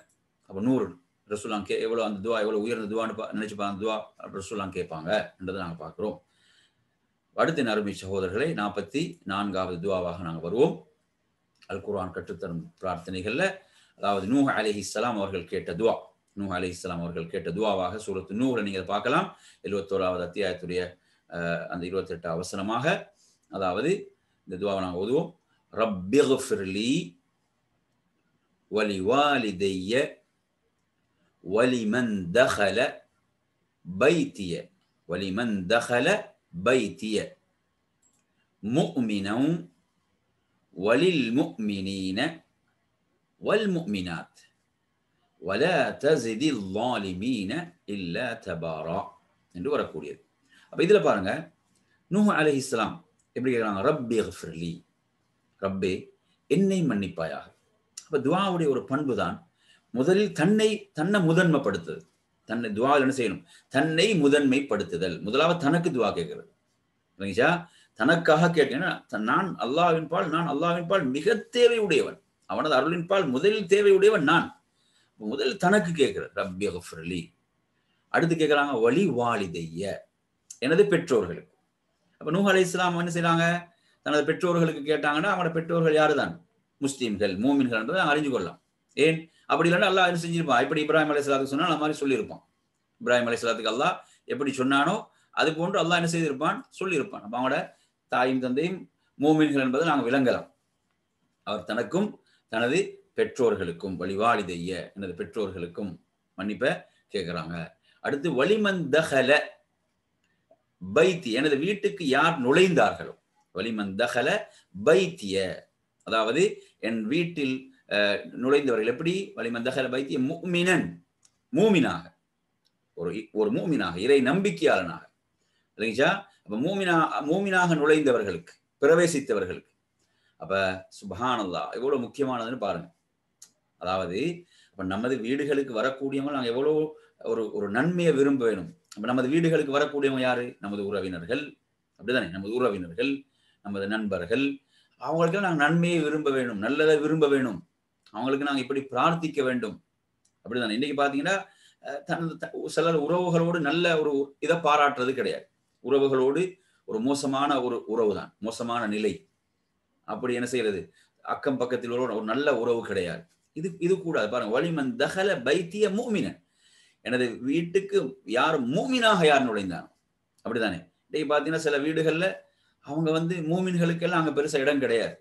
அப்ப நூறு ரசூலுல்லாஹ் எவ்வளவு அந்த துவா எவ்வளவு உயர்ந்த துவான்னு நினைச்சு பாருங்க. துவா ரசூலுல்லாஹ் கேட்பாங்க என்றதை நாங்கள் பார்க்கிறோம். அடுத்த அருமை சகோதரர்களை 44வது துவாவாக நாங்கள் வருவோம். அல் குர்ஆன் கற்றுத்தரும் பிரார்த்தனைகள்ல, அதாவது நூஹ் அலைஹிஸ்ஸலாம் அவர்கள் கேட்ட துவா, நூஹ் அலைஹிஸ்ஸலாம் அவர்கள் கேட்ட துவாவாக சூரத்து நூஹ்ல நீங்க பார்க்கலாம். 71வது அத்தியாயத்துடைய அந்த 28வது வசனமாக, அதாவது இந்த துவாவை நாங்கள் ஓதுவோம். ரப்பிக்ஃபிர்லி வலிவாலிதைய வலிமன் தஹல பைத்திய வலிமன் தஹல பைத்திய முஃமினன் வலில் முஃமினீன வல் முஃமினாத் வலா தஸிதில் ஸாலிமீன இல்லா தபாரா என்று வரக்கூடியது. அப்ப இதுல பாருங்க, நூஹ் அலைஹிஸ்ஸலாம் எப்படி கேட்கிறாங்க? ரப்பிக்ஃபிர்லி, ரப்பே என்னை மன்னிப்பாயாக. அப்ப துஆவுடைய ஒரு பண்பு தான் முதலில் தன்னை முதன்மைப்படுத்துதல். தன்னை துஆவில் என்ன செய்யணும்? தன்னை முதன்மைப்படுத்துதல். முதலாவது தனக்கு துஆ கேட்கிறது. இல்லைங்களா? தனக்காக கேட்கிறேன். நான் அல்லாஹ்வின் பால் மிக தேவையுடையவன். அவனது அருளின் பால் முதலில் தேவையுடையவன் நான். முதலில் தனக்கு கேட்கிறார் ரப்பிக்ஃபிர்லி. அடுத்து கேட்கிறாங்க வலி வாலிதைய, எனது பெற்றோர்களுக்கு. அப்ப நூஹ் அலைஹிஸ்ஸலாம் என்ன செய்யறாங்க? தனது பெற்றோர்களுக்கு கேட்டாங்கன்னா அவனோட பெற்றோர்கள் யாரு தான்? முஸ்லீம்கள், மூமின்கள் என்பதை அறிஞ்சு கொள்ளலாம். ஏன் அப்படி இல்லைன்னா அல்லாஹ் என்ன செஞ்சிருப்பான்? இப்படி இப்ராஹிம் அலைஹிஸ்ஸலாத்துக்கு சொன்னா அந்த மாதிரி சொல்லியிருப்பான். இப்ராஹிம் அலைஹிஸ்ஸலாத்துக்கு அல்லாஹ் எப்படி சொன்னானோ அது போன்று அல்லாஹ் என்ன செய்திருப்பான்? சொல்லியிருப்பான். அப்ப அவங்களோட தாயும் தந்தையும் மூமின்கள் என்பதை நாங்கள் விளங்கலாம். அவர் தனக்கும் தனது பெற்றோர்களுக்கும் வலிவாலிதைய, எனது பெற்றோர்களுக்கும் மன்னிப்ப கேட்கிறாங்க. அடுத்து வலிமன் தஹல பைத்தி, எனது வீட்டுக்கு யார் நுழைந்தார்களோ. வலிமன் தஹல பைத்திய, அதாவது என் வீட்டில் நுழைந்தவர்கள். எப்படி? வலிமன் தஹல பைத்திய முஃமினன், மூமினாக, ஒரு மூமினாக, இறை நம்பிக்கையாளனாக. இல்லைங்களா? அப்ப மூமினாக நுழைந்தவர்களுக்கு, பிரவேசித்தவர்களுக்கு. அப்ப சுப்ஹானல்லாஹ் எவ்வளவு முக்கியமானதுன்னு பாருங்க. அதாவது அப்ப நமது வீடுகளுக்கு வரக்கூடியவங்க நாங்கள் எவ்வளவு ஒரு நன்மையை விரும்ப வேணும். அப்ப நமது வீடுகளுக்கு வரக்கூடியவங்க யாரு? நமது உறவினர்கள், அப்படிதானே? நமது உறவினர்கள், நமது நண்பர்கள், அவங்களுக்கு நாங்கள் நன்மையை விரும்ப வேணும், நல்லதை விரும்ப வேணும், அவங்களுக்கு நாங்கள் இப்படி பிரார்த்திக்க வேண்டும், அப்படிதானே? இன்னைக்கு பாத்தீங்கன்னா சிலர் உறவுகளோடு நல்ல ஒரு இதை பாராட்டுறது கிடையாது. உறவுகளோடு ஒரு மோசமான ஒரு உறவு தான், மோசமான நிலை. அப்படி என்ன செய்யறது? அக்கம் பக்கத்தில் ஒரு நல்ல உறவு கிடையாது. இது கூடாது. பாருங்க, வலிமன் தஹல பைத்திய முஃமினன், எனது வீட்டுக்கு யார் மூமினாக யார் நுழைந்தானோ. அப்படித்தானே? இன்னைக்கு பாத்தீங்கன்னா சில வீடுகள்ல அவங்க மூமின்களுக்கெல்லாம் அங்க பெருசா இடம் கிடையாது.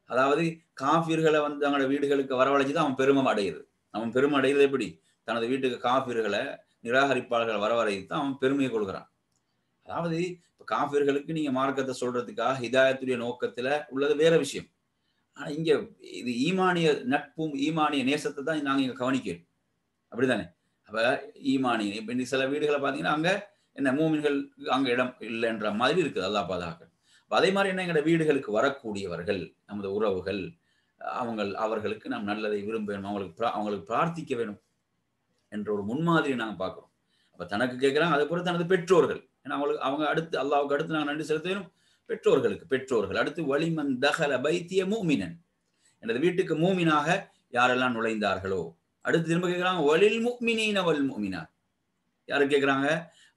அதாவது காஃபிர்களை அவங்களோட வீடுகளுக்கு வரவழைச்சுதான் அவன் பெருமை அடைகிறது. அவன் பெருமை அடைகிறது எப்படி? தனது வீட்டுக்கு காஃபிர்களை, நிராகரிப்பாளர்களை வரவழைத்து அவன் பெருமையை கொள்கிறான். அதாவது இப்ப காஃபிர்களுக்கு நீங்க மார்க்கத்தை சொல்றதுக்காக ஹிதாயத்துடைய நோக்கத்துல உள்ளது வேற விஷயம். ஆனா இங்க இது ஈமானிய நட்பும் ஈமானிய நேசத்தை தான் நாங்க இங்க கவனிக்கிறோம். அப்படித்தானே? அப்ப ஈமானிய இப்ப சில வீடுகளை பாத்தீங்கன்னா அங்க என்ன மூமின்கள் அங்க இடம் இல்லைன்ற மாதிரி இருக்குது. அல்லாஹ் பாதுகாக்க. அதே மாதிரி என்ன, எங்களோட வீடுகளுக்கு வரக்கூடியவர்கள், நமது உறவுகள், அவர்களுக்கு நாம் நல்லதை விரும்ப வேணும், அவங்களுக்கு பிரார்த்திக்க வேணும் என்ற ஒரு முன்மாதிரி நாங்க பார்க்கிறோம். அப்ப தனக்கு கேட்கிறாங்க, அது போல தனது பெற்றோர்கள், ஏன்னா அவங்க அடுத்து அல்லாஹ்வுக்கு அடுத்து நாங்க நன்றி செலுத்த வேணும் பெற்றோர்கள். அடுத்து வலிமன் தஹல பைத்திய முஃமினன், எனது வீட்டுக்கு மூமினாக யாரெல்லாம் நுழைந்தார்களோ. அடுத்து திரும்ப கேட்கிறாங்க வலில் முஃமினீன வல் முஃமினாத், யாரு கேட்கிறாங்க?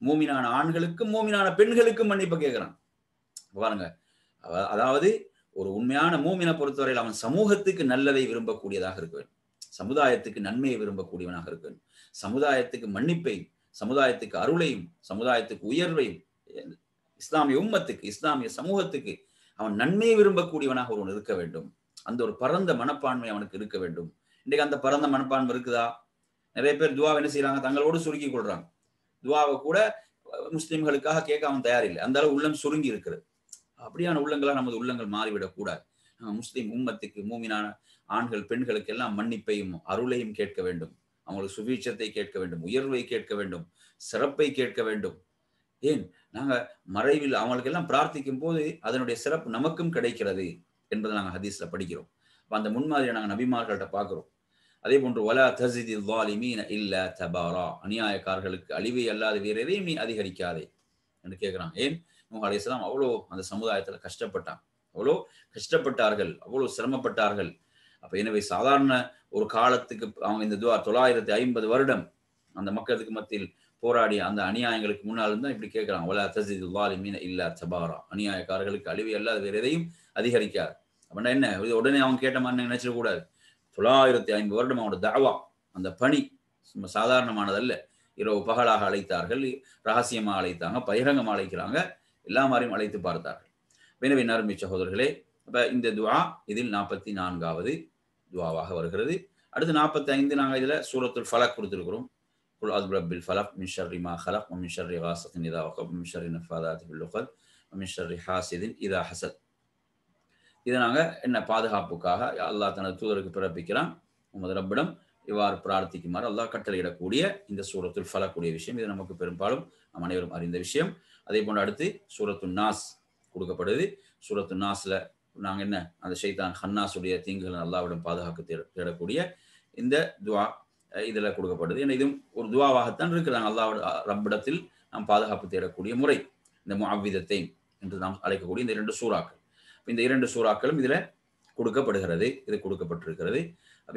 மூமினான ஆண்களுக்கும் மூமினான பெண்களுக்கும் மன்னிப்பு கேட்கிறான். பாருங்க, அதாவது ஒரு உண்மையான மூமினை பொறுத்தவரையில் அவன் சமூகத்துக்கு நல்லதை விரும்பக்கூடியதாக இருக்க வேண்டும், சமுதாயத்துக்கு நன்மையை விரும்பக்கூடியவனாக இருக்க வேண்டும், சமுதாயத்துக்கு மன்னிப்பையும், சமுதாயத்துக்கு அருளையும், சமுதாயத்துக்கு உயர்வையும், இஸ்லாமிய உம்மத்துக்கு, இஸ்லாமிய சமூகத்துக்கு அவன் நன்மையை விரும்பக்கூடியவனாக ஒருவன் இருக்க வேண்டும். அந்த ஒரு பரந்த மனப்பான்மை அவனுக்கு இருக்க வேண்டும். இன்றைக்கு அந்த பரந்த மனப்பான்மை இருக்குதா? நிறைய பேர் துவாவை என்ன செய்யறாங்க? தங்களோடு சுருக்கி கொள்றாங்க. துவாவை கூட முஸ்லிம்களுக்காக கேட்க அவன் தயாரில்லை. அந்த அளவு உள்ளம் சுருங்கி இருக்கிறது. அப்படியான உள்ளங்களா நமது உள்ளங்கள் மாறிவிடக் கூடாது. முஸ்லிம் உம்மத்துக்கு மூமினான ஆண்கள் பெண்களுக்கு எல்லாம் மன்னிப்பையும் அருளையும் கேட்க வேண்டும், அவங்களுக்கு சுபீட்சத்தை கேட்க வேண்டும், உயர்வை கேட்க வேண்டும், சிறப்பை கேட்க வேண்டும். ஏன் நாங்க மறைவில் அவங்களுக்கு எல்லாம் பிரார்த்திக்கும் போது அதனுடைய சிறப்பு நமக்கும் கிடைக்கிறது என்பதை நாங்கள் ஹதீஸ்ல படிக்கிறோம். அந்த முன்மாதிரியை நாங்கள் நபிமார்கள்ட்ட பார்க்கிறோம். அதே போன்று வலா தஸிதி ஸாலிமீன இல்லா தபாரா, அநியாயக்காரர்களுக்கு அழிவை அல்லாத வேற எதையும் நீ அதிகரிக்காதே என்று கேட்கிறாங்க. ஏன் நூஹ் அலைஹிஸ்ஸலாம் அவ்வளோ அந்த சமுதாயத்துல கஷ்டப்பட்டாங்க, அவ்வளோ கஷ்டப்பட்டார்கள், அவ்வளோ சிரமப்பட்டார்கள். அப்ப எனவே சாதாரண ஒரு காலத்துக்கு அவங்க இந்த 950 வருடம் அந்த மக்களுக்கு மத்தியில் போராடிய அந்த அநியாயங்களுக்கு முன்னால் தான் இப்படி கேட்கிறாங்க, வலா தஸிதி ஸாலிமீன இல்லா தபாரா, அநியாயக்காரர்களுக்கு அழிவை அல்லாத வேற எதையும் அதிகரிக்காது. அப்படின்னா என்ன, உடனே அவங்க கேட்ட மாதிரி நினைச்சிடக்கூடாது. 950 வருடம் அவனோட தாவா, அந்த பணி சாதாரணமானதல்ல. இரவு பகலாக அழைத்தார்கள், ரகசியமாக அழைத்தாங்க, பகிரங்கமாக அழைக்கிறாங்க, எல்லா மாதிரியும் அழைத்து பார்த்தார்கள். எனவே நறுமை சகோதரர்களே, அப்ப இந்த துவா இதில் 44வது துவாவாக வருகிறது. அடுத்து 45 நாங்கள் இதுல சூரத்துல் ஃபலக் கொடுத்திருக்கிறோம். குல் அஸ்பி ரப்பில் ஃபலக் மின் ஷர்ரி மா ஹலக் வ மின் ஷர்ரி காஸிகின் இதா வகப் வ மின் ஷர்ரி நஃபாதாத்தி ஃபில் உகத் வ மின் ஷர்ரி ஹாஸிதின் இதா ஹஸத். இதை நாங்கள் என்ன பாதுகாப்புக்காக அல்லாஹ் தனது தூதருக்கு பிறப்பிக்கிறான், உமது ரப்பிடம் இவ்வாறு பிரார்த்திக்குமாறு அல்லாஹ் கட்டளையிடக்கூடிய இந்த சூரத்துல் ஃபலக்குடைய விஷயம். இது நமக்கு பெரும்பாலும் நம் அனைவரும் அறிந்த விஷயம். அதே போன்று அடுத்து சூரத்துல் நாஸ் கொடுக்கப்படுது. சூரத்துல் நாஸ்ல நாங்கள் என்ன அந்த ஷைத்தான் ஹன்னாஸுடைய தீங்குகளை அல்லாஹ்விடம் பாதுகாக்க தேடக்கூடிய இந்த துவா இதில் கொடுக்கப்படுது. ஏன்னா இதுவும் ஒரு துவாவாகத்தான் இருக்கிறாங்க. அல்லாஹ் ரப்பிடத்தில் நாம் பாதுகாப்பு தேடக்கூடிய முறை இந்த முஅவ்விதத்தை என்று நாம் அழைக்கக்கூடிய இந்த 2 சூறாக்கள். இந்த 2 சூறாக்களும் இதுல கொடுக்கப்படுகிறது, இது கொடுக்கப்பட்டிருக்கிறது.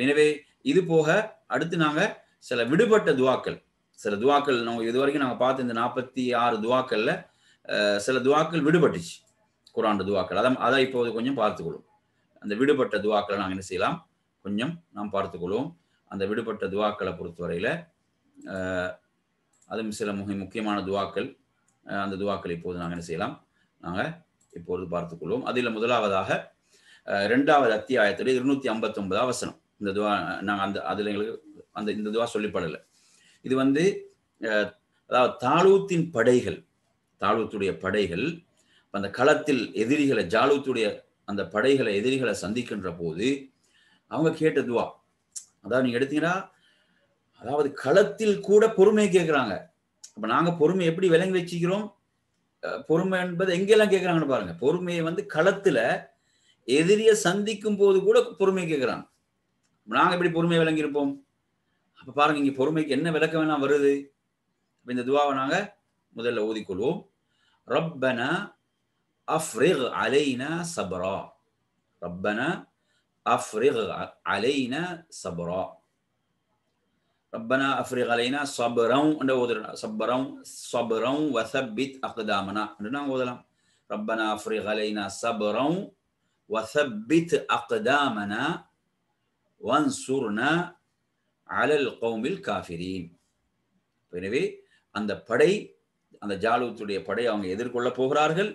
எனவே இது போக அடுத்து நாங்க சில விடுபட்ட துவாக்கள், சில துவாக்கள் நம்ம இதுவரைக்கும் நாங்க பார்த்த இந்த 46 துவாக்கள்ல சில துவாக்கள் விடுபட்டுச்சு, குர்ஆன் துவாக்கள். அதை இப்போது கொஞ்சம் பார்த்துக்கொள்வோம். அந்த விடுபட்ட துவாக்களை நாங்கள் என்ன செய்யலாம், கொஞ்சம் நாம் பார்த்துக்கொள்வோம். அந்த விடுபட்ட துவாக்களை பொறுத்தவரையில அதுவும் சில முக்கியமான துவாக்கள். அந்த துவாக்களை இப்போது நாங்கள் என்ன செய்யலாம், நாங்கள் இப்போது பார்த்துக்கொள்வோம். அதில் முதலாவதாக 2வது அத்தியாயத்தில் 259 வசனம். இந்த துவா நாங்கள் அதில் எங்களுக்கு இந்த துவா சொல்லிப்படலை. இது அதாவது தாலூத்தின் படைகள், தாலூத்துடைய படைகள் அந்த களத்தில் எதிரிகளை, ஜாலூத்துடைய அந்த படைகளை எதிரிகளை சந்திக்கின்ற போது அவங்க கேட்ட துவா. அதாவது நீங்க எடுத்தீங்கன்னா, அதாவது களத்தில் கூட பொறுமையை கேட்கிறாங்க. அப்ப நாங்க பொறுமை எப்படி விளங்கி வச்சுக்கிறோம், பொறுமை என்பது எங்கெல்லாம் கேட்கிறாங்கன்னு பாருங்க. பொறுமையை களத்துல எதிரிய சந்திக்கும் போது கூட பொறுமை கேட்கிறாங்க. நாங்க எப்படி பொறுமையை விளங்கியிருப்போம்? அப்ப பாருங்க, இங்க பொறுமைக்கு என்ன விளக்கம் வேணா வருது. இந்த துவாவை நாங்க முதல்ல ஓதிக்கொள்வோம். ரப்பனா அஃப்ரிக் அலைனா சப்ரா, ரப்பனா அஃப்ரிக் அலைனா சப்ரா, ரப்பனா அஃப்ரிக் அலைனா சப்ரன் என்ற ஓதுறோம். சப்ரன் சப்ரன் வஸப்பித் அக்தாமனா என்று நாங்க ஓதலாம். ரப்பனா அஃப்ரிக் அலைனா சப்ரன் வஸப்பித் அக்தாமனா வன்சுர்னா அலல் கௌமில் காஃபிரீன். எனவே அந்த படை, அந்த ஜாலூத்துடைய படை அவங்க எதிர்கொள்ள போகிறார்கள்.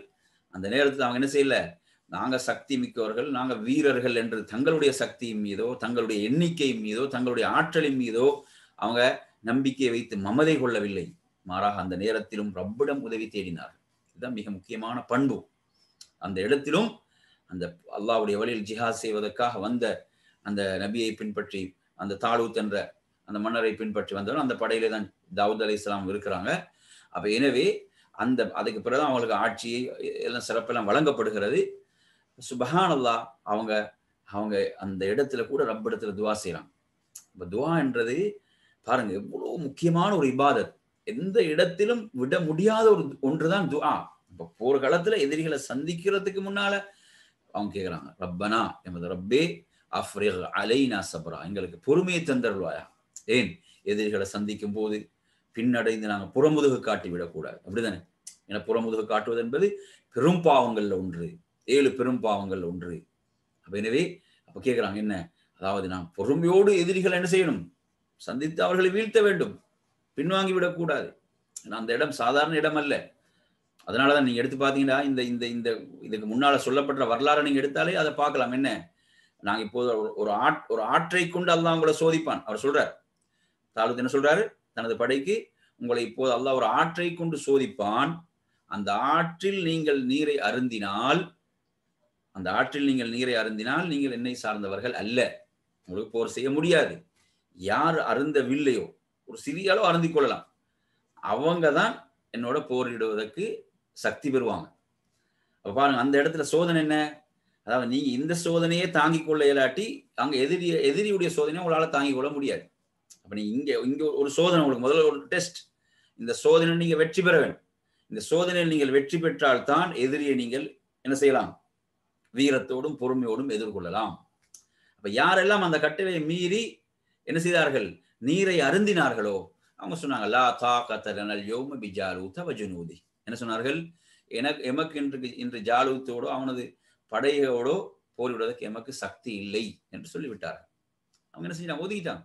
அந்த நேரத்தில் அவங்க என்ன செய்யல, நாங்க சக்தி மிக்கவர்கள், நாங்க வீரர்கள் என்று தங்களுடைய சக்தியின் மீதோ, தங்களுடைய எண்ணிக்கையின் மீதோ, தங்களுடைய ஆற்றலின் மீதோ அவங்க நம்பிக்கையை வைத்து மமதை கொள்ளவில்லை. மாறாக அந்த நேரத்திலும் ரப்பிடம் உதவி தேடினார். இதுதான் மிக முக்கியமான பண்பு. அந்த இடத்திலும் அந்த அல்லாஹ்வுடைய வழியில் ஜிஹாத் செய்வதற்காக வந்த அந்த நபியை பின்பற்றி, அந்த தாலூத் என்ற அந்த மன்னரை பின்பற்றி வந்தவன் அந்த படையிலே தான் தாவூத் அலைஹிஸ்ஸலாம் இருக்கிறாங்க. அப்ப எனவே அதுக்கு பிறகு அவங்களுக்கு ஆட்சி எல்லாம் சிறப்பெல்லாம் வழங்கப்படுகிறது. சுப்ஹானல்லாஹ், அவங்க அந்த இடத்துல கூட ரப்பிடத்துல துவா செய்யறாங்க. இப்ப துவா என்றது பாருங்க எவ்வளவு முக்கியமான ஒரு இபாதத். எந்த இடத்திலும் விட முடியாத ஒரு ஒன்றுதான் துஆ. இப்ப போர்க்களத்துல எதிரிகளை சந்திக்கிறதுக்கு முன்னால அவங்க கேட்கிறாங்க, ரப்பனா எமது ரப்பே அஃப்ரிக் அலைனா சப்ரா, எங்களுக்கு பொறுமையை தந்தருள்வாயா. ஏன், எதிரிகளை சந்திக்கும் போது பின்னடைந்து நாங்க புறமுதுகு காட்டி விடக்கூடாது, அப்படிதானே? ஏன்னா புறமுதுகு காட்டுவது என்பது பெரும் பாவங்கள்ல ஒன்று, 7 பெரும் பாவங்கள்ல ஒன்று. அப்ப எனவே அப்ப கேட்கிறாங்க என்ன, அதாவது நாம் பொறுமையோடு எதிரிகளை என்ன செய்யணும், சந்தித்து அவர்களை வீழ்த்த வேண்டும், பின்வாங்கி விடக்கூடாது. ஏன்னா அந்த இடம் சாதாரண இடம் அல்ல. அதனாலதான் நீங்க எடுத்து பாத்தீங்கன்னா இந்த இந்த இந்த இதுக்கு முன்னால சொல்லப்பட்ட வரலாறு நீங்க எடுத்தாலே அதை பார்க்கலாம். என்ன, நாங்க இப்போது ஒரு ஆற்றை கொண்டு அல்லாஹ் உங்களை சோதிப்பான். அவர் சொல்றார், தாலூத் என்ன சொல்றாரு தனது படைக்கு, உங்களை இப்போது அல்லாஹ் ஒரு ஆற்றை கொண்டு சோதிப்பான். அந்த ஆற்றில் நீங்கள் நீரை அருந்தினால் அந்த ஆற்றில் நீங்கள் நீரை அருந்தினால் நீங்கள் என்னை சார்ந்தவர்கள் அல்ல, உங்களுக்கு போர் செய்ய முடியாது. யார் அருந்தவில்லையோ ஒரு சிறிய அளவு அருந்திக் கொள்ளலாம், அவங்க தான் என்னோட போரிடுவதற்கு சக்தி பெறுவாங்க. அப்ப பாருங்க, அந்த இடத்துல சோதனை என்ன, அதாவது நீங்க இந்த சோதனையே தாங்கிக் கொள்ள இயலாட்டி அங்க எதிரியுடைய சோதனையை உங்களால தாங்கிக் கொள்ள முடியாது. அப்ப நீங்க இங்க ஒரு சோதனை, உங்களுக்கு முதல்ல ஒரு டெஸ்ட், இந்த சோதனை நீங்க வெற்றி பெற வேண்டும். இந்த சோதனையில் நீங்கள் வெற்றி பெற்றால் தான் எதிரியை நீங்கள் என்ன செய்யலாம், வீரத்தோடும் பொறுமையோடும் எதிர்கொள்ளலாம். அப்ப யாரெல்லாம் அந்த கட்டளையை மீறி என்ன செய்தார்கள், நீரை அருந்தினார்களோ அவங்க சொன்னாங்க, லா தாகத லனல் யௌம பிஜாலூத வஜுனூதி, என்ன சொன்னார்கள், எமக்கு இன்று ஜாலூத்தோடோ அவனது படையோடோ போரிடுவதற்கு எமக்கு சக்தி இல்லை என்று சொல்லிவிட்டார்கள். அவங்க என்ன செஞ்சாங்க, ஒதுக்கிட்டாங்க.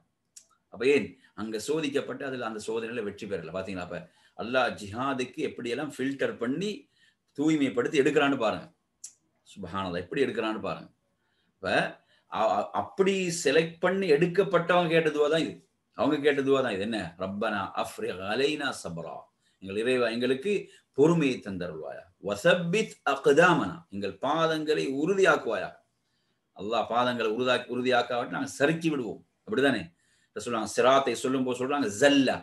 அப்ப ஏன், அங்க சோதிக்கப்பட்டு அதுல அந்த சோதனையில வெற்றி பெறல. பாத்தீங்களா, அப்ப அல்லாஹ் ஜிஹாதுக்கு எப்படியெல்லாம் ஃபில்டர் பண்ணி தூய்மைப்படுத்தி எடுக்கிறான்னு பாருங்க. சுப்ஹானல்லாஹ், எப்படி எடுக்கிறான்னு பாருங்க. இப்ப அப்படி செலக்ட் பண்ணி எடுக்கப்பட்டவங்க கேட்டதுவா தான் இது, அவங்க கேட்டதுவா தான் இது. என்ன, ரப்பனா அஃப்ரிக் அலைனா சப்ரா, எங்கள் இறைவா எங்களுக்கு பொறுமையை தந்தருள்வாயா, வஸப்பித் அக்தாமனா, எங்கள் பாதங்களை உறுதியாக்குவாயா. அல்லாஹ் பாதங்களை உறுதியாக்காவிட்டு நாங்கள் சறுக்கி விடுவோம், அப்படிதானே சொல்றாங்க. சிராத்தை சொல்லும் போது சொல்றாங்க ஜல்லா,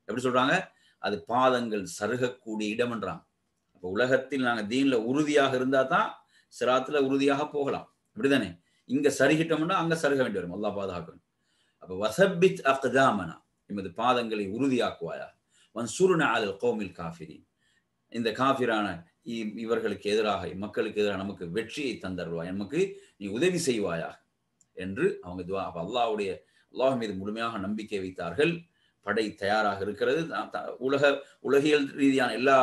எப்படி சொல்றாங்க, அது பாதங்கள் சருகக்கூடிய இடம்ன்றாங்க. அப்ப உலகத்தில் நாங்க தீன்ல உறுதியாக இருந்தா தான் சிராத்துல உறுதியாக போகலாம், அப்படிதானே. இங்க சருகிட்டோம்னா அங்க சருக வேண்டி வரும், அல்லாஹ் பாதுகாக்கணும். அப்ப வஸப்பித் அக்தாமனா, எமது பாதங்களை உறுதியாக்குவாயா, வன்சுர்னா அலல் கௌமில் காஃபிரின், இந்த காஃபிரான இவர்களுக்கு எதிராக, மக்களுக்கு எதிராக நமக்கு வெற்றியை தந்தருவாய், நமக்கு நீ உதவி செய்வாயா என்று அவங்க துவா. அப்ப அல்லாஹ் மீது முழுமையாக நம்பிக்கை வைத்தார்கள். படை தயாராக இருக்கிறது, உலகியல் ரீதியான எல்லா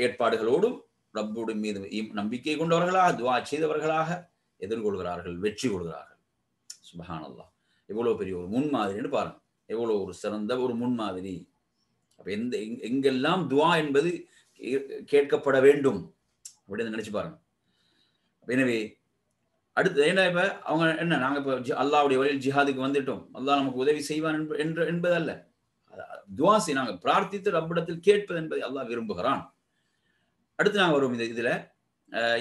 ஏற்பாடுகளோடும் ரப்போடு மீது நம்பிக்கை கொண்டவர்களாக, துவா செய்தவர்களாக எதிர்கொள்கிறார்கள், வெற்றி கொள்கிறார்கள். சுப்ஹானல்லாஹ், எவ்வளவு பெரிய ஒரு முன்மாதிரின்னு பாருங்க, எவ்வளவு ஒரு சிறந்த ஒரு முன்மாதிரி. அப்ப எங்கெல்லாம் துவா என்பது கேட்கப்பட வேண்டும் அப்படின்னு நினைச்சு பாருங்க. எனவே அடுத்து என்ன, இப்ப அவங்க என்ன, நாங்க இப்ப அல்லாஹ்வுடைய வழியில் ஜிஹாதுக்கு வந்துட்டோம், அல்லாஹ் நமக்கு உதவி செய்வான் என்பதல்ல, துவா செய், நாங்க பிரார்த்தித்து ரப்பிடத்தில் கேட்பது என்பதை அல்லாஹ் விரும்புகிறான். அடுத்து நாங்க வரும் இதுல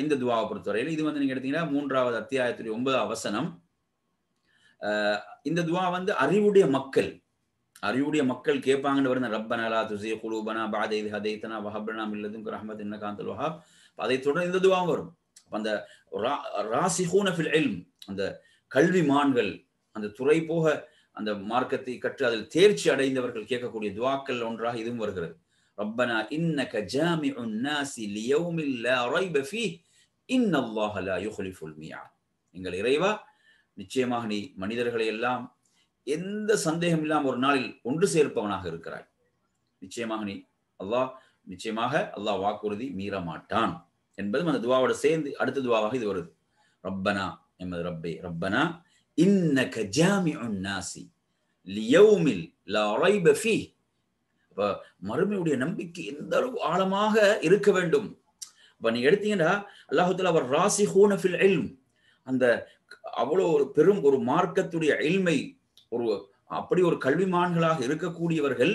இந்த துவாவை பொறுத்தவரையில், இது வந்து நீங்க எடுத்தீங்கன்னா 3வது அத்தியாயத்துடைய 9வது வசனம். இந்த துவா வந்து அறிவுடைய மக்கள் கேட்பாங்கன்னு வருது, ரப்பனா லா துஸிக் குலூபனா பஅத இத் ஹதைதனா வஹப் லனா மின் லதுன்க ரஹ்மத்தன் இன்னக அன்தல் வஹ்ஹாப். அதை தொடர்ந்து இந்த துவா வரும். அந்த ராசிஹூன ஃபில் இல்ம், அந்த கல்விமான்கள், அந்த துறை போக அந்த மார்க்கத்தை கற்று அதில் தேர்ச்சி அடைந்தவர்கள் கேட்கக்கூடிய துவாக்கள் ஒன்றாக இதுவும் வருகிறது. ரப்பனா இன்னக ஜாமிஉன் நாஸி லியௌமில் லா ரைப ஃபீஹ் இன்னல்லாஹ லா யுக்லிஃபுல் மிஆத். எங்கள் இறைவா, நிச்சயமாக நீ மனிதர்களை எல்லாம் எந்த சந்தேகம் இல்லாமல் ஒரு நாளில் ஒன்று சேர்ப்பவனாக இருக்கிறாய். நிச்சயமாக அல்லாஹ் வாக்குறுதி மீற மாட்டான் என்பதும் அந்த துவாவோட சேர்ந்து அடுத்த துவாவாக இது வருது. ரப்பனா, எமது ரப்பே, ரப்பனா இன்னக ஜாமிஉன் நாஸி லியௌமில் லா ரைப ஃபீஹ். அப்ப மறுமையுடைய நம்பிக்கை எந்த அளவு ஆழமாக இருக்க வேண்டும். அப்ப நீங்க எடுத்தீங்கன்னா அல்லாஹ் தஆலா அவர் ராசிஹூன ஃபில் இல்ம், அந்த அவ்வளவு ஒரு பெரும் ஒரு மார்க்கத்துடைய இல்மை, ஒரு அப்படி ஒரு கல்விமான்களாக இருக்கக்கூடியவர்கள்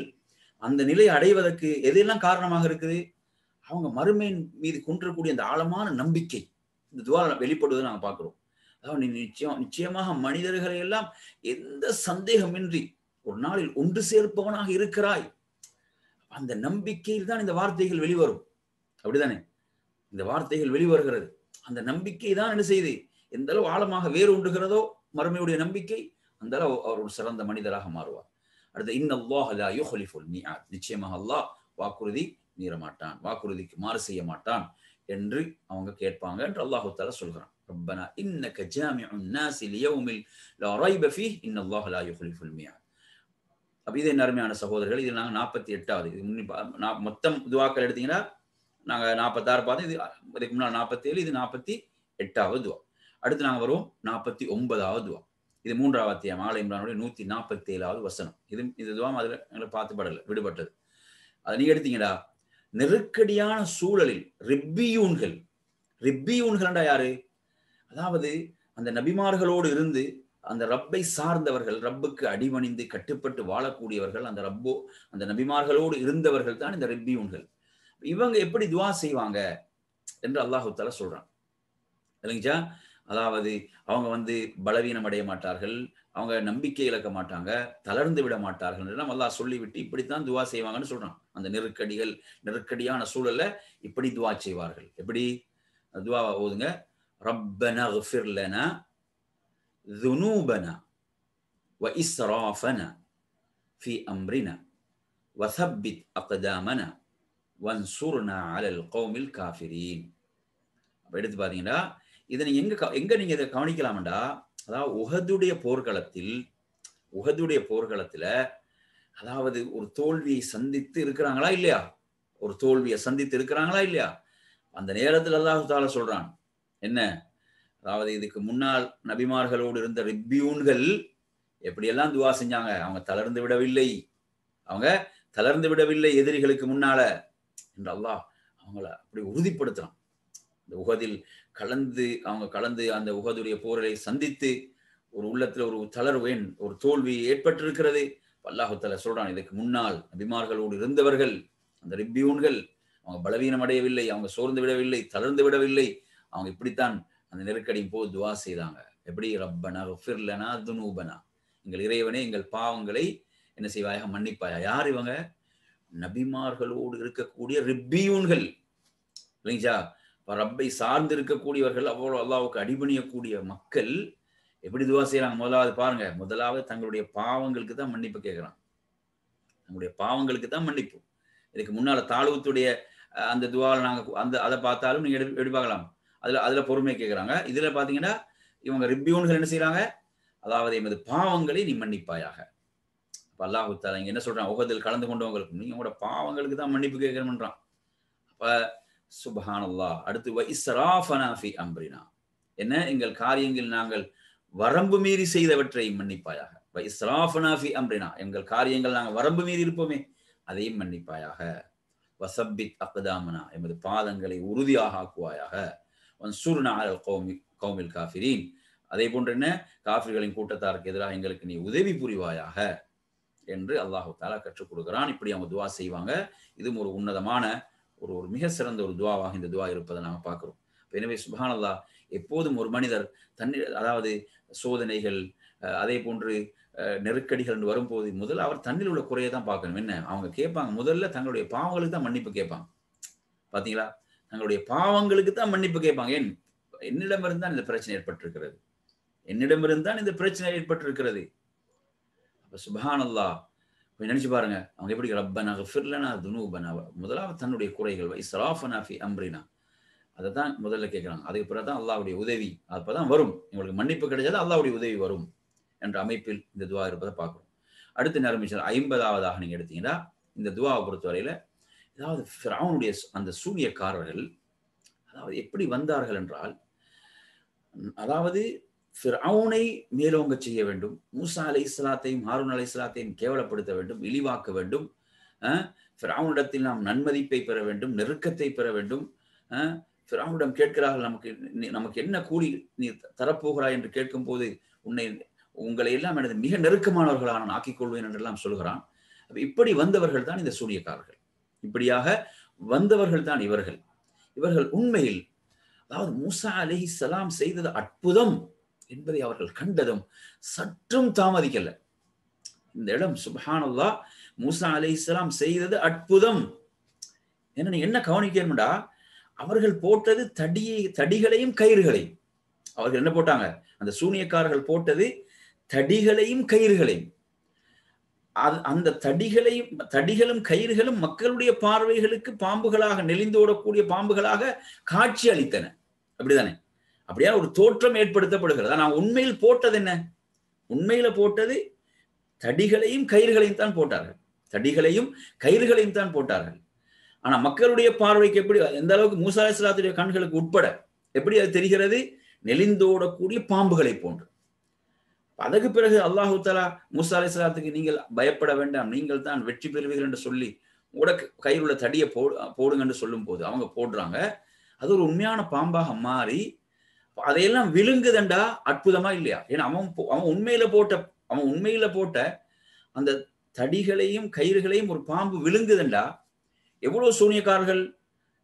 அந்த நிலையை அடைவதற்கு எதெல்லாம் காரணமாக இருக்குது, அவங்க மறுமையின் மீது கொண்டிருக்கக்கூடிய அந்த ஆழமான நம்பிக்கை இந்த துவா வெளிப்படுவதை நாங்க பார்க்கிறோம். அதாவது நிச்சயமாக மனிதர்களை எல்லாம் எந்த சந்தேகமின்றி ஒரு நாளில் ஒன்று சேர்ப்பவனாக இருக்கிறாய், அந்த நம்பிக்கையில் தான் இந்த வார்த்தைகள் வெளிவரும், அப்படிதானே. இந்த வார்த்தைகள் வெளிவருகிறது, அந்த நம்பிக்கை தான் என்ன செய்து எந்த அளவு ஆழமாக வேறு ஒன்றுகிறதோ மறுமையுடைய நம்பிக்கை, அந்த அளவு அவர் ஒரு சிறந்த மனிதராக மாறுவார். அடுத்து இன்னல்லாஹ லா யுக்லிஃபுல் மிஆத், நிச்சயமாக அல்லாஹ் வாக்குறுதி மீற மாட்டான், வாக்குறுதிக்கு மாறு செய்ய மாட்டான் என்று அவங்க கேட்பாங்க என்று அல்லாஹ் தஆலா சொல்கிறான். ரப்பனா இன்னக ஜாமிஉன் நாஸி லியௌமில் லா ரைப ஃபீஹ் இன்னல்லாஹ லா யுக்லிஃபுல் மிஆத். அப்ப இது அருமையான சகோதரர்கள், இது நாங்க 48வது, இது மொத்தம் துவாக்கள் எடுத்தீங்கன்னா நாங்க 46 பார்த்தோம், இதுக்கு முன்னாடி 47, இது 48வது துவா. அடுத்து நாங்க வருவோம் 49வது துவா. இது 3வது அத்தியாயம் ஆல இம்ரானுடைய 147வது வசனம். இது துவா அதுல எங்களுக்கு பார்த்து படல, விடுபட்டது. அது நீங்க எடுத்தீங்கடா, நெருக்கடியான சூழலில் ரிப்பியூன்கள் யாரு, அதாவது அந்த நபிமார்களோடு இருந்து அந்த ரப்பை சார்ந்தவர்கள், ரப்புக்கு அடிபணிந்து கட்டுப்பட்டு வாழக்கூடியவர்கள், அந்த நபிமார்களோடு இருந்தவர்கள் தான் இந்த ரிப்பியூன்கள். இவங்க எப்படி துவா செய்வாங்க என்று அல்லாஹ் தஆலா சொல்றான். இல்லைங்களா? அதாவது அவங்க வந்து பலவீனம் அடைய மாட்டார்கள், அவங்க நம்பிக்கை இழக்க மாட்டாங்க, தளர்ந்து விட மாட்டார்கள் எல்லாம் அல்லாஹ் சொல்லிவிட்டு இப்படித்தான் துவா செய்வாங்கன்னு சொல்றான். அந்த நெருக்கடியான சூழல்ல இப்படி துவா செய்வார்கள். எப்படி துவா ஓதுங்க, ரப்பனா இக்ஃபிர் லனா ذுனூபனா வ இஸ்ராஃபனா ஃபீ அம்ரினா வ ثبت அக்தாமனா வன்சுர்னா அலல் கௌமில் காஃபிரீன். அப்ப எடுத்து பாத்தீங்கன்னா இதை நீங்க எங்க நீங்க இதை கவனிக்கலாம்டா, அதாவது உஹதுடைய போர்க்களத்துல அதாவது ஒரு தோல்வியை சந்தித்து இருக்கிறாங்களா இல்லையா? ஒரு தோல்வியை சந்தித்து இருக்கிறாங்களா இல்லையா? அந்த நேரத்தில் அல்லாஹ் தஆலா சொல்றான் என்ன, அதாவது இதுக்கு முன்னால் நபிமார்களோடு இருந்த ரிப்பியூன்கள் எப்படியெல்லாம் துவா செஞ்சாங்க, அவங்க தளர்ந்து விடவில்லை எதிரிகளுக்கு முன்னால என்று அல்லாஹ் அவங்கள அப்படி உறுதிப்படுத்துறான். இந்த உஹதில் கலந்து அந்த உஹதுடைய போரை சந்தித்து ஒரு உள்ளத்துல ஒரு தளர்வேன், ஒரு தோல்வி ஏற்பட்டிருக்கிறது. அல்லாஹ் தஆலா சொல்றான், இதுக்கு முன்னால் நபிமார்களோடு இருந்தவர்கள் அந்த ரிப்பியூன்கள் அவங்க பலவீனம் அடையவில்லை, அவங்க சோர்ந்து விடவில்லை, தளர்ந்து விடவில்லை, அவங்க இப்படித்தான் அந்த நெருக்கடியின் போது துவா செய்தாங்க. எப்படி, ரப்பனா இக்ஃபிர் லனா ذுனூபனா, எங்கள் இறைவனே எங்கள் பாவங்களை என்ன செய்வாயாக, மன்னிப்பாயா. யார் இவங்க? நபிமார்களோடு இருக்கக்கூடிய ரிப்பியூன்கள் இல்லைங்களா? ரப்பை சார்ந்து இருக்கக்கூடியவர்கள், அவ்வளவு அல்லாஹ்வுக்கு அடிபணியக்கூடிய மக்கள் எப்படி துவா செய்யறாங்க? முதலாவது தங்களுடைய பாவங்களுக்கு தான் மன்னிப்பு கேட்கிறான். தங்களுடைய பாவங்களுக்கு தான் மன்னிப்பு. இதுக்கு முன்னால தாலூத்துடைய அந்த துவால நாங்க அதை பார்த்தாலும் நீங்க எடுப்பாகலாம், அதுல பொறுமை கேட்கிறாங்க. இதுல பாத்தீங்கன்னா இவங்க ரிப்பியூன்கள் என்ன செய்யறாங்க, அதாவது எமது பாவங்களை நீ மன்னிப்பாயாக. அல்லாஹ் தஆலா இங்க என்ன சொல்றான், உஹதில் கலந்து கொண்டவங்களுக்கு நீங்க உங்களோட பாவங்களுக்கு தான் மன்னிப்பு கேட்கணும்ன்றான். அப்ப சுப்ஹானல்லாஹ். அடுத்து வ இஸ்ராஃபனா ஃபீ அம்ரினா, என்ன, எங்கள் காரியங்கள் நாங்கள் வரம்பு மீறி செய்தவற்றை மன்னிப்பாயாக. வ இஸ்ராஃபனா ஃபீ அம்ரினா, எங்கள் காரியங்கள் நாங்கள் வரம்பு மீறி இருப்போமே அதையும் மன்னிப்பாயாக. வசப்பித் அக்தாமனா, எமது பாதங்களை உறுதியாக ஆக்குவாயாக. வன்சுர்னா அலல் கௌமில் காஃபிரீன், அதே போன்று என்ன, காஃபிர்களின் கூட்டத்தாருக்கு எதிராக எங்களுக்கு நீ உதவி புரிவாயாக என்று அல்லாஹ் தஆலா கற்றுக் கொடுக்கிறான். இப்படி அவங்க துவா செய்வாங்க. இதுவும் ஒரு உன்னதமான ஒரு மிக சிறந்த ஒரு துவாவாக இந்த துவா இருப்பதை நாம பார்க்கிறோம். எனவே சுப்ஹானல்லாஹ், எப்போதும் ஒரு மனிதர் அதாவது சோதனைகள் அதே போன்று நெருக்கடிகள் வரும்போது முதல்ல அவர் தன்னில் உள்ள குறையை தான் பார்க்கணும். என்ன, அவங்க கேட்பாங்க, முதல்ல தங்களுடைய பாவங்களுக்கு தான் மன்னிப்பு கேட்பாங்க. பாத்தீங்களா, தங்களுடைய பாவங்களுக்கு தான் மன்னிப்பு கேட்பாங்க. ஏன், என்னிடமிருந்து தான் இந்த பிரச்சனை ஏற்பட்டிருக்கிறது. அப்ப சுப்ஹானல்லாஹ், நினைச்சு பாருங்க, அவங்க எப்படி ரப்பனா இக்ஃபிர் லனா ذுனூபனா, முதலாவது தன்னுடைய குறைகள், இஸ்ராஃபனா ஃபீ அம்ரினா, அதை தான் முதல்ல கேட்கிறாங்க. அதுக்கு பிறகு தான் அல்லாஹ்வுடைய உதவி அப்பதான் வரும். உங்களுக்கு மன்னிப்பு கிடைச்சா அல்லாஹ்வுடைய உதவி வரும் என்ற அமைப்பில் இந்த துவா இருப்பதை பார்க்கிறோம். அடுத்த நேரம் 50ஆவதாக நீங்க எடுத்தீங்கன்னா, இந்த துவாவை பொறுத்தவரையில அதாவது ஃபிரௌனுடைய அந்த சூனியக்காரர்கள் அதாவது எப்படி வந்தார்கள் என்றால், அதாவது ஃபிரௌனை மேலோங்க செய்ய வேண்டும், மூசா அலைஹிஸ்ஸலாத்தையும் ஹாரூன் அலைஹிஸ்ஸலாத்தையும் கேவலப்படுத்த வேண்டும், இழிவாக்க வேண்டும், ஃபிரௌனிடத்தில் நாம் நன்மதிப்பை பெற வேண்டும், நெருக்கத்தை பெற வேண்டும். ஃபிரௌனிடம் கேட்கிறார்கள், நமக்கு என்ன கூலி நீ தரப்போகிறாய் என்று கேட்கும் போது உங்களை எல்லாம் எனது மிக நெருக்கமானவர்களாக நான் ஆக்கிக் கொள்வேன் என்றெல்லாம் சொல்கிறான். இப்படி வந்தவர்கள் தான் இந்த சூனியக்காரர்கள். இப்படியாக வந்தவர்கள் தான் இவர்கள் உண்மையில் அதாவது மூசா அலைஹிஸ்ஸலாம் செய்தது அற்புதம் என்பதை அவர்கள் கண்டதும் சற்றும் தாமதிக்கல. இந்த இடம் சுப்ஹானல்லாஹ், மூசா அலைஹிஸ்ஸலாம் செய்தது அற்புதம். என்ன கவனிக்கணும்டா, அவர்கள் போட்டது தடிகளையும் கயிறுகளையும். அவர்கள் என்ன போட்டாங்க, அந்த சூனியக்காரர்கள் போட்டது தடிகளையும் கயிறுகளையும். அந்த தடிகளும் கயிறுகளும் மக்களுடைய பார்வைகளுக்கு பாம்புகளாக, நெளிந்தோடக்கூடிய பாம்புகளாக காட்சி அளித்தன. அப்படிதானே? அப்படியா ஒரு தோற்றம் ஏற்படுத்தப்படுகிறது. ஆனால் உண்மையில் போட்டது என்ன? உண்மையில போட்டது தடிகளையும் கயிறுகளையும் தான் போட்டார்கள். ஆனா மக்களுடைய பார்வைக்கு எப்படி, எந்த அளவுக்கு மூசா அலைஹிஸ்ஸலாத்துடைய கண்களுக்கு உட்பட எப்படி அது தெரிகிறது? நெளிந்தோடக்கூடிய பாம்புகளை போன்று. அதற்கு பிறகு அல்லாஹு தஆலா மூசா அலைஹிஸ்ஸலாத்துக்கு நீங்கள் பயப்பட வேண்டாம், நீங்கள் தான் வெற்றி பெறுவீர்கள் என்று சொல்லி உனக்கு கையில் உள்ள தடியை போடுங்க என்று சொல்லும் போது அவங்க போடுறாங்க. அது ஒரு உண்மையான பாம்பாக மாறி அதையெல்லாம் விழுங்குதண்டா. அற்புதமா இல்லையா? ஏன்னா அவன் உண்மையில போட்ட அந்த தடிகளையும் கயிறுகளையும் ஒரு பாம்பு விழுங்குதண்டா. எவ்வளவு சூனியக்காரர்கள்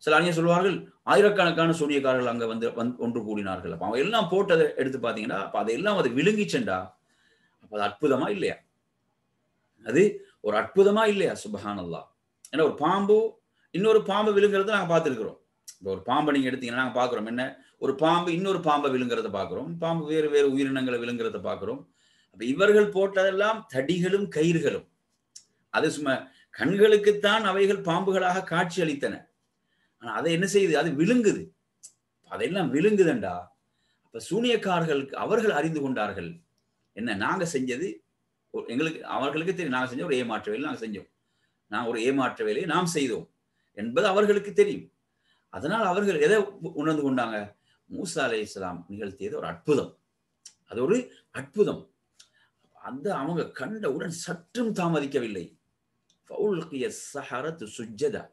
சில அறிஞர் சொல்வார்கள் ஆயிரக்கணக்கான சூனியக்காரர்கள் அங்க வந்து ஒன்று கூடினார்கள். அப்ப அவங்க எல்லாம் போட்டதை எடுத்து பாத்தீங்கன்னா அப்ப அதையெல்லாம் அது விழுங்கிச்சென்றா அப்ப அது அற்புதமா இல்லையா? அது ஒரு அற்புதமா இல்லையா? சுப்ஹானல்லாஹ். ஏன்னா ஒரு பாம்பு இன்னொரு பாம்பு விழுங்குறத நாங்க பார்த்திருக்கிறோம். இப்போ ஒரு பாம்பை நீங்க எடுத்தீங்கன்னா நாங்க பார்க்கிறோம். என்ன? ஒரு பாம்பு இன்னொரு பாம்பை விழுங்குறத பார்க்கிறோம். பாம்பு வேறு வேறு உயிரினங்களை விழுங்குறத பார்க்கிறோம். அப்ப இவர்கள் போட்டதெல்லாம் தடிகளும் கயிறுகளும். அது சும்மா கண்களுக்குத்தான் அவைகள் பாம்புகளாக காட்சி அளித்தன. ஆனா அதை என்ன செய்யுது? அது விழுங்குது. அதெல்லாம் விழுங்குதண்டா. அப்ப சூனியக்காரர்களுக்கு அவர்கள் அறிந்து கொண்டார்கள். என்ன? நாங்க செஞ்சது எங்களுக்கு அவர்களுக்கு தெரியும். நாங்க செஞ்ச ஒரு ஏமாற்று வேலை நாங்க செஞ்சோம். நான் ஒரு ஏமாற்று வேலையை நாம் செய்தோம் என்பது அவர்களுக்கு தெரியும். அதனால் அவர்கள் எதை உணர்ந்து கொண்டாங்க? மூசா அலைஹிஸ்ஸலாம் நிகழ்த்தியது ஒரு அற்புதம். அது ஒரு அற்புதம். அந்த அவங்க கண்டவுடன் சற்றும் தாமதிக்கவில்லை. ஃபௌல்கிய ஸஹரத்து சுஜ்ஜதா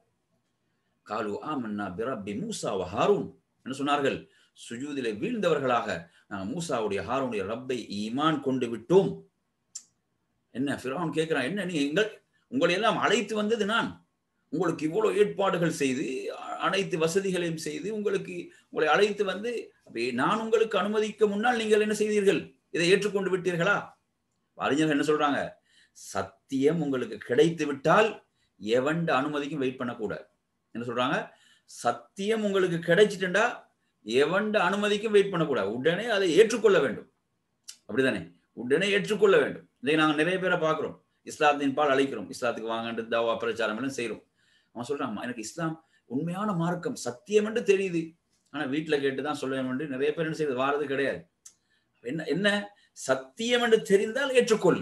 காலு ஆமன்னா பிரப்பி மூசா வ ஹாரூன் என்ன சொன்னார்கள்? சுஜூதிலே வீழ்ந்தவர்களாக நாங்கள் மூசாவுடைய ஹாரூனுடைய ரப்பை ஈமான் கொண்டு விட்டோம். என்ன ஃபிரௌன் கேட்கிறான், என்ன நீ உங்களை எல்லாம் அழைத்து வந்தது நான், உங்களுக்கு இவ்வளவு ஏற்பாடுகள் செய்து அனைத்து வசதிகளையும் செய்து உங்களை அழைத்து வந்து நான் உங்களுக்கு அனுமதிக்க முன்னால் நீங்கள் என்ன செய்தீர்கள்? இதை ஏற்றுக்கொண்டு விட்டீர்களா? அறிஞர்கள் என்ன சொல்றாங்க? சத்தியம் உங்களுக்கு கிடைத்து விட்டால் எவண்ட அனுமதிக்கும் வெயிட் பண்ணக்கூடாது. என்ன சொல்றாங்க? சத்தியம் உங்களுக்கு கிடைச்சிட்டுண்டா எவண்ட அனுமதிக்கும் வெயிட் பண்ணக்கூடாது. உடனே அதை ஏற்றுக்கொள்ள வேண்டும். அப்படிதானே? உடனே ஏற்றுக்கொள்ள வேண்டும். இதை நாங்கள் நிறைய பேரை பார்க்கிறோம். இஸ்லாத்தின் பால் அழைக்கிறோம். இஸ்லாத்துக்கு வாங்கன்று தாவா பிரச்சாரம் எல்லாம் செய்யறோம். அவன் சொல்றான், எனக்கு இஸ்லாம் உண்மையான மார்க்கம் சத்தியம் என்று தெரியுது. ஆனா வீட்டுல கேட்டுதான் சொல்ல வேண்டும். நிறைய பேர் என்ன செய்வது? வாரது கிடையாது. என்ன சத்தியம் என்று தெரிந்தால் ஏற்றுக்கொள்.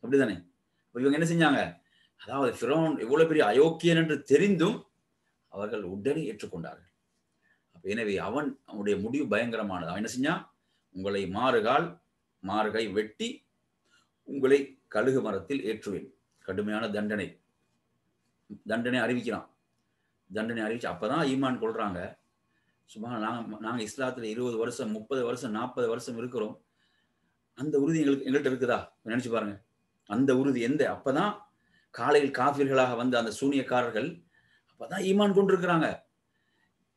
அப்படிதானே? இவங்க என்ன செஞ்சாங்க? அதாவது ஃபிரௌன் எவ்வளவு பெரிய அயோக்கியன் என்று தெரிந்தும் அவர்கள் உடனே ஏற்றுக்கொண்டார்கள். எனவே அவனுடைய முடிவு பயங்கரமானது. அவன் என்ன செஞ்சான்? உங்களை மாறுகை வெட்டி உங்களை கழுகு மரத்தில் ஏற்றுவேன். கடுமையான தண்டனை அறிவிக்கிறான். தண்டனை அறிவிச்சு அப்பதான் ஈமான் கொள்றாங்க. சும்மா நாங்க இஸ்லாத்துல 20 வருஷம் 30 வருஷம் 40 வருஷம் இருக்கிறோம். அந்த உறுதி எங்கள்கிட்ட இருக்குதா? நினைச்சு பாருங்க. அந்த உறுதி அப்பதான் காலையில் காஃபிர்களாக வந்த அந்த சூனியக்காரர்கள் அப்பதான் ஈமான் கொண்டிருக்கிறாங்க.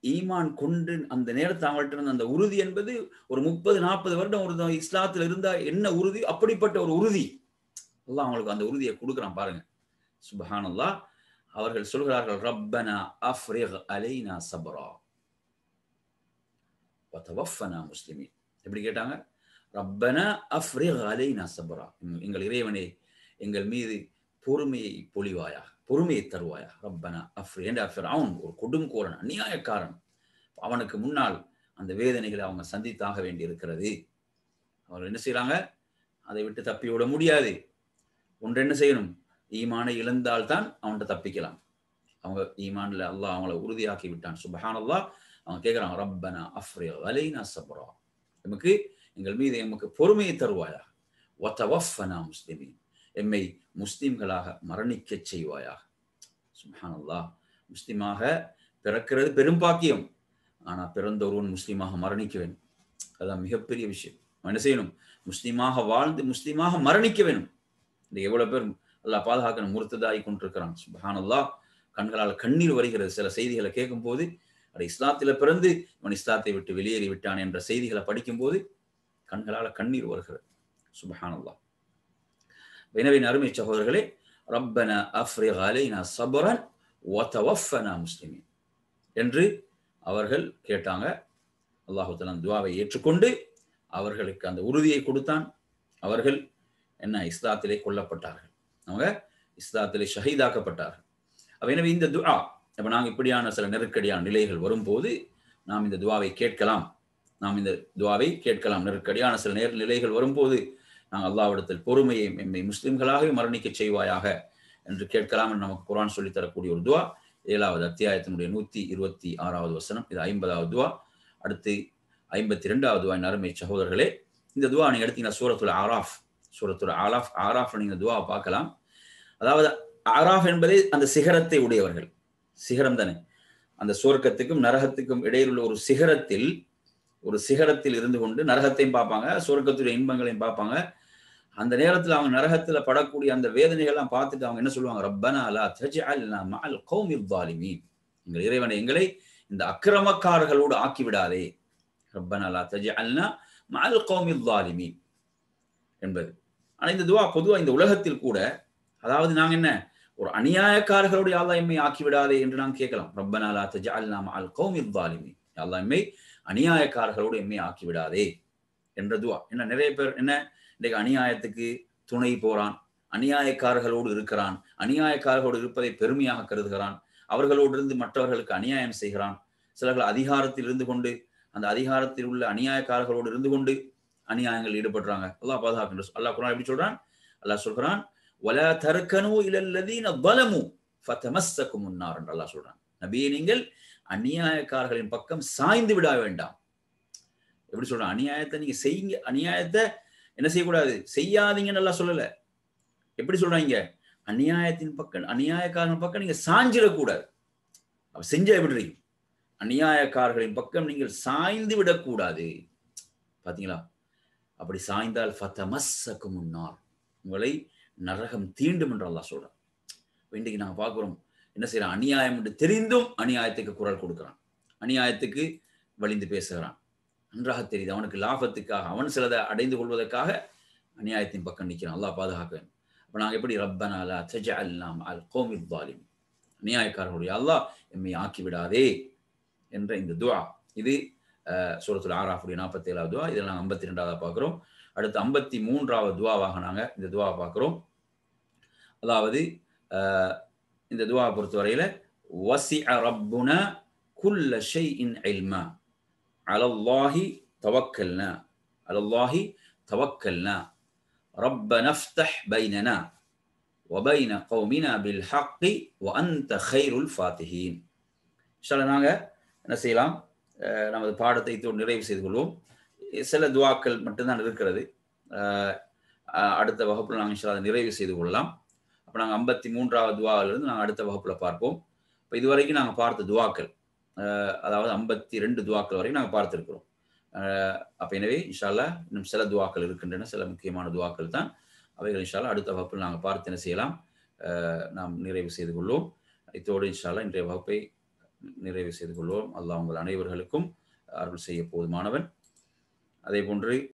ஈமான் கொண்டு அந்த நேரத்தை அவங்கள்ட்ட இருந்த அந்த உறுதி என்பது ஒரு 30-40 வருடம் ஒரு இஸ்லாத்துல இருந்தா என்ன உறுதி, அப்படிப்பட்ட ஒரு உறுதி அல்லாஹ் அவங்களுக்கு அந்த உறுதியை கொடுக்குறான் பாருங்க. சுப்ஹானல்லாஹ். அவர்கள் சொல்கிறார்கள், ரப்பனா அஃப்ரிக் அலைனா சப்ரா வ தவஃபனா முஸ்லிமீன். எப்படி கேட்டாங்க? ரப்பனா அஃப்ரிக் அலைனா சப்ரா, எங்கள் இறைவனே எங்கள் மீது பொறுமையை பொழிவாயா, பொறுமையை தருவாயா. ரப்பனா அஃப்ரி என்ற ஃபிரௌன் ஒரு கொடுங்கோலன், அநியாயக்காரன். அவனுக்கு முன்னால் அந்த வேதனைகளை அவங்க சந்தித்தாக வேண்டி இருக்கிறது. அவர்கள் என்ன செய்யறாங்க? அதை விட்டு தப்பிவிட முடியாது. ஒன்று என்ன செய்யணும்? ஈமானை இழந்தால்தான் அவன்கிட்ட தப்பிக்கலாம். அவங்க ஈமான்ல அல்லாஹ் அவங்களை உறுதியாக்கி விட்டான். சுப்ஹானல்லாஹ். அவங்க கேட்கிறாங்க, ரப்பனா அஃப்ரிக் அலைனா சப்ரா, எங்கள் மீது எமக்கு பொறுமையை தருவாயா. வ தவஃபனா முஸ்லிமீன், எம்மை முஸ்லிம்களாக மரணிக்க செய்வாயாக. சுப்ஹானல்லாஹ். முஸ்லிமாக பிறக்கிறது பெரும் பாக்கியம். ஆனா பிறந்த ஒருவன் முஸ்லிமாக மரணிக்க வேண்டும். அதுதான் மிகப்பெரிய விஷயம். என்ன செய்யணும்? முஸ்லிமாக வாழ்ந்து முஸ்லிமாக மரணிக்க வேணும். இந்த எவ்வளவு பேர் அல்லாஹ் பாதுகாக்கணும் முர்த்ததாகி கொண்டிருக்கிறான். சுப்ஹானல்லாஹ். கண்களால் கண்ணீர் வருகிறது சில செய்திகளை கேட்கும் போது. அது இஸ்லாத்தில பிறந்து இவன் இஸ்லாத்தை விட்டு வெளியேறி விட்டான் என்ற செய்திகளை படிக்கும் போது கண்களால் கண்ணீர் வருகிறது. சுப்ஹானல்லாஹ். எனவே அருமை சகோதரர்களே, ரப்பனா அஃப்ரிக் அலைனா சப்ரன் வ தவஃபனா முஸ்லிமீன் என்று அவர்கள் கேட்டாங்க. அல்லாஹ் தஆலா துஆவை ஏற்றுக்கொண்டு அவர்களுக்கு அந்த உறுதியை கொடுத்தான். அவர்கள் இஸ்லாத்திலே கொல்லப்பட்டார்கள். அவங்க இஸ்லாத்திலே ஷஹீதாக்கப்பட்டார்கள். எனவே இந்த துஆ, இப்ப நாங்க இப்படியான சில நெருக்கடியான நிலைகள் வரும்போது நாம் இந்த துஆவை கேட்கலாம். நெருக்கடியான சில நிலைகள் வரும்போது நாங்கள் அல்லாஹ்விடத்தில் பொறுமையை எம்மை முஸ்லிம்களாகவே மரணிக்க செய்வாயாக என்று கேட்கலாம் என்று நமக்கு குர்ஆன் சொல்லித் தரக்கூடிய ஒரு துஆ. 7வது அத்தியாயத்தினுடைய 126வது வசனம். இது 50வது துஆ. அடுத்து 52வது துஆ. அருமை சகோதரர்களே, இந்த துஆ நீங்க எடுத்தீங்கன்னா சூரத்துல் ஆராஃப் நீங்க துஆ பார்க்கலாம். அதாவது ஆராஃப் என்பதே அந்த சிகரத்தை உடையவர்கள். சிகரம் தானே. அந்த சுவர்க்கத்துக்கும் நரகத்துக்கும் இடையில் உள்ள ஒரு சிகரத்தில் இருந்து கொண்டு நரகத்தையும் பார்ப்பாங்க, சுவர்க்கத்துடைய இன்பங்களையும் பார்ப்பாங்க. அந்த நேரத்தில் அவங்க நரகத்துல படக்கூடிய அந்த வேதனைகள்லாம் பார்த்துட்டு அவங்க என்ன சொல்லுவாங்க? ரப்பனா லா தஜ்அல்னா மஅல் கௌமில் ஸாலிமீன். எங்கள் இறைவனை எங்களை இந்த அக்கிரமக்காரர்களோடு ஆக்கிவிடாதே. ரப்பனா லா தஜ்அல்னா மஅல் கௌமில் ஸாலிமீன் என்பது. ஆனா இந்த துஆ பொதுவா இந்த உலகத்தில் கூட, அதாவது நாங்க என்ன ஒரு அநியாயக்காரர்களோடு யா அல்லாஹ் எம்மை ஆக்கிவிடாதே என்று நாம் கேட்கலாம். ரப்பனா லா தஜ்அல்னா மஅல் கௌமில் ஸாலிமீன், யா அல்லாஹ் எம்மை அநியாயக்காரர்களோடு எம்மை ஆக்கிவிடாதே என்ற துஆ. என்ன நிறைய பேர் என்ன இன்றைக்கு அநியாயத்துக்கு துணை போறான், அநியாயக்காரர்களோடு இருக்கிறான், அநியாயக்காரர்களோடு இருப்பதை பெருமையாக கருதுகிறான், அவர்களோடு இருந்து மற்றவர்களுக்கு அநியாயம் செய்கிறான். சிலர்கள் அதிகாரத்தில் இருந்து கொண்டு அந்த அதிகாரத்தில் உள்ள அநியாயக்காரர்களோடு இருந்து கொண்டு அநியாயங்கள் ஈடுபடுறாங்க. அல்லாஹ் பாதுகாக்கின்ற. அல்லாஹ் குர்ஆன் எப்படி சொல்றான்? அல்லாஹ் சொல்றான், வலா தர்கனு இலல் லதீன ஸலமு ஃபதமஸ்ஸகுமுன் நார் என்று அல்லாஹ் சொல்றான். நபியே, நீங்கள் அநியாயக்காரர்களின் பக்கம் சாய்ந்து விட வேண்டாம். எப்படி சொல்றான்? அநியாயத்தை நீங்க செய்யுங்க, அநியாயத்தை என்ன செய்யக்கூடாது, செய்யாதீங்கன்னு அல்லாஹ் சொல்லல. எப்படி சொல்றாங்க? அநியாயத்தின் பக்கம், அநியாயக்காரன் பக்கம் நீங்க சாஞ்சிடக்கூடாது. அப்ப செஞ்ச எப்படி? அநியாயக்காரர்களின் பக்கம் நீங்கள் சாய்ந்து விடக்கூடாது. பாத்தீங்களா? அப்படி சாய்ந்தால் ஃபதமஸ்ஸகுமுன் நார், உங்களை நரகம் தீண்டும் என்று அல்லாஹ் சொல்றான். இன்றைக்கு நாங்க பார்க்கிறோம், என்ன செய்யறான்? அநியாயம் என்று தெரிந்தும் அநியாயத்துக்கு குரல் கொடுக்கிறான், அநியாயத்துக்கு வலிந்து பேசுகிறான். நன்றாக தெரியுது அவனுக்கு லாபத்துக்காக, அவன் சிலதை அடைந்து கொள்வதற்காக அநியாயத்தின் பக்கம் நிற்கிறான். அல்லாஹ் பாதுகாக்க வேண்டும். அப்ப நாங்க எப்படி ரப்பனா லா தஜ்அல்னா மஅல் கௌமில் ஸாலிமீன், அநியாயக்காரர்களுடைய அல்லாஹ் எம்மை ஆக்கிவிடாதே என்ற இந்த துஆ. இது சூரத்துல் ஆராஃபுடைய 47வது துஆ. இதில் நாங்கள் 52வது பார்க்கிறோம். அடுத்து 53வது துஆவாக நாங்கள் இந்த துஆ பார்க்கிறோம். அதாவது இந்த துஆ பொறுத்தவரையில வசிஅ ரப்புனா குல்ல ஷைஇன் இல்மா அலல்லாஹி தவக்கல்னா அலல்லாஹி தவக்கல்னா ரப்பனா ஃப்தஹ் பைனனா வபைன கௌமினா பில் ஹக்கி வஅன்த கைருல் ஃபாத்திஹீன். இன்ஷாஅல்லாஹ் நாங்க என்ன செய்யலாம், நமது பாடத்தை இதோடு நிறைவு செய்து கொள்வோம். சில துஆக்கள் மட்டும்தான் இருக்கிறது. அடுத்த வகுப்பில் நாங்கள் இன்ஷாஅல்லாஹ் நிறைவு செய்து கொள்ளலாம். அப்போ நாங்கள் 53வது துஆவிலிருந்து நாங்கள் அடுத்த வகுப்பில் பார்ப்போம். இப்போ இதுவரைக்கும் நாங்கள் பார்த்த துஆக்கள், அதாவது 52 துஆக்கள் வரைக்கும் நாங்கள் பார்த்துருக்கிறோம். அப்போ எனவே இன்ஷாஅல்லாஹ் இன்னும் சில துஆக்கள் இருக்கின்றன, சில முக்கியமான துஆக்கள் தான். அவைகள் இன்ஷாஅல்லாஹ் அடுத்த வகுப்பில் நாங்கள் பார்த்து என்ன செய்யலாம், நாம் நிறைவு செய்து கொள்வோம். இதோடு இன்ஷாஅல்லாஹ் இன்றைய வகுப்பை நிறைவு செய்து கொள்வோம். அல்லாஹ் உங்கள் அனைவர்களுக்கும் அருள் செய்ய போதுமானவன். அதே போன்று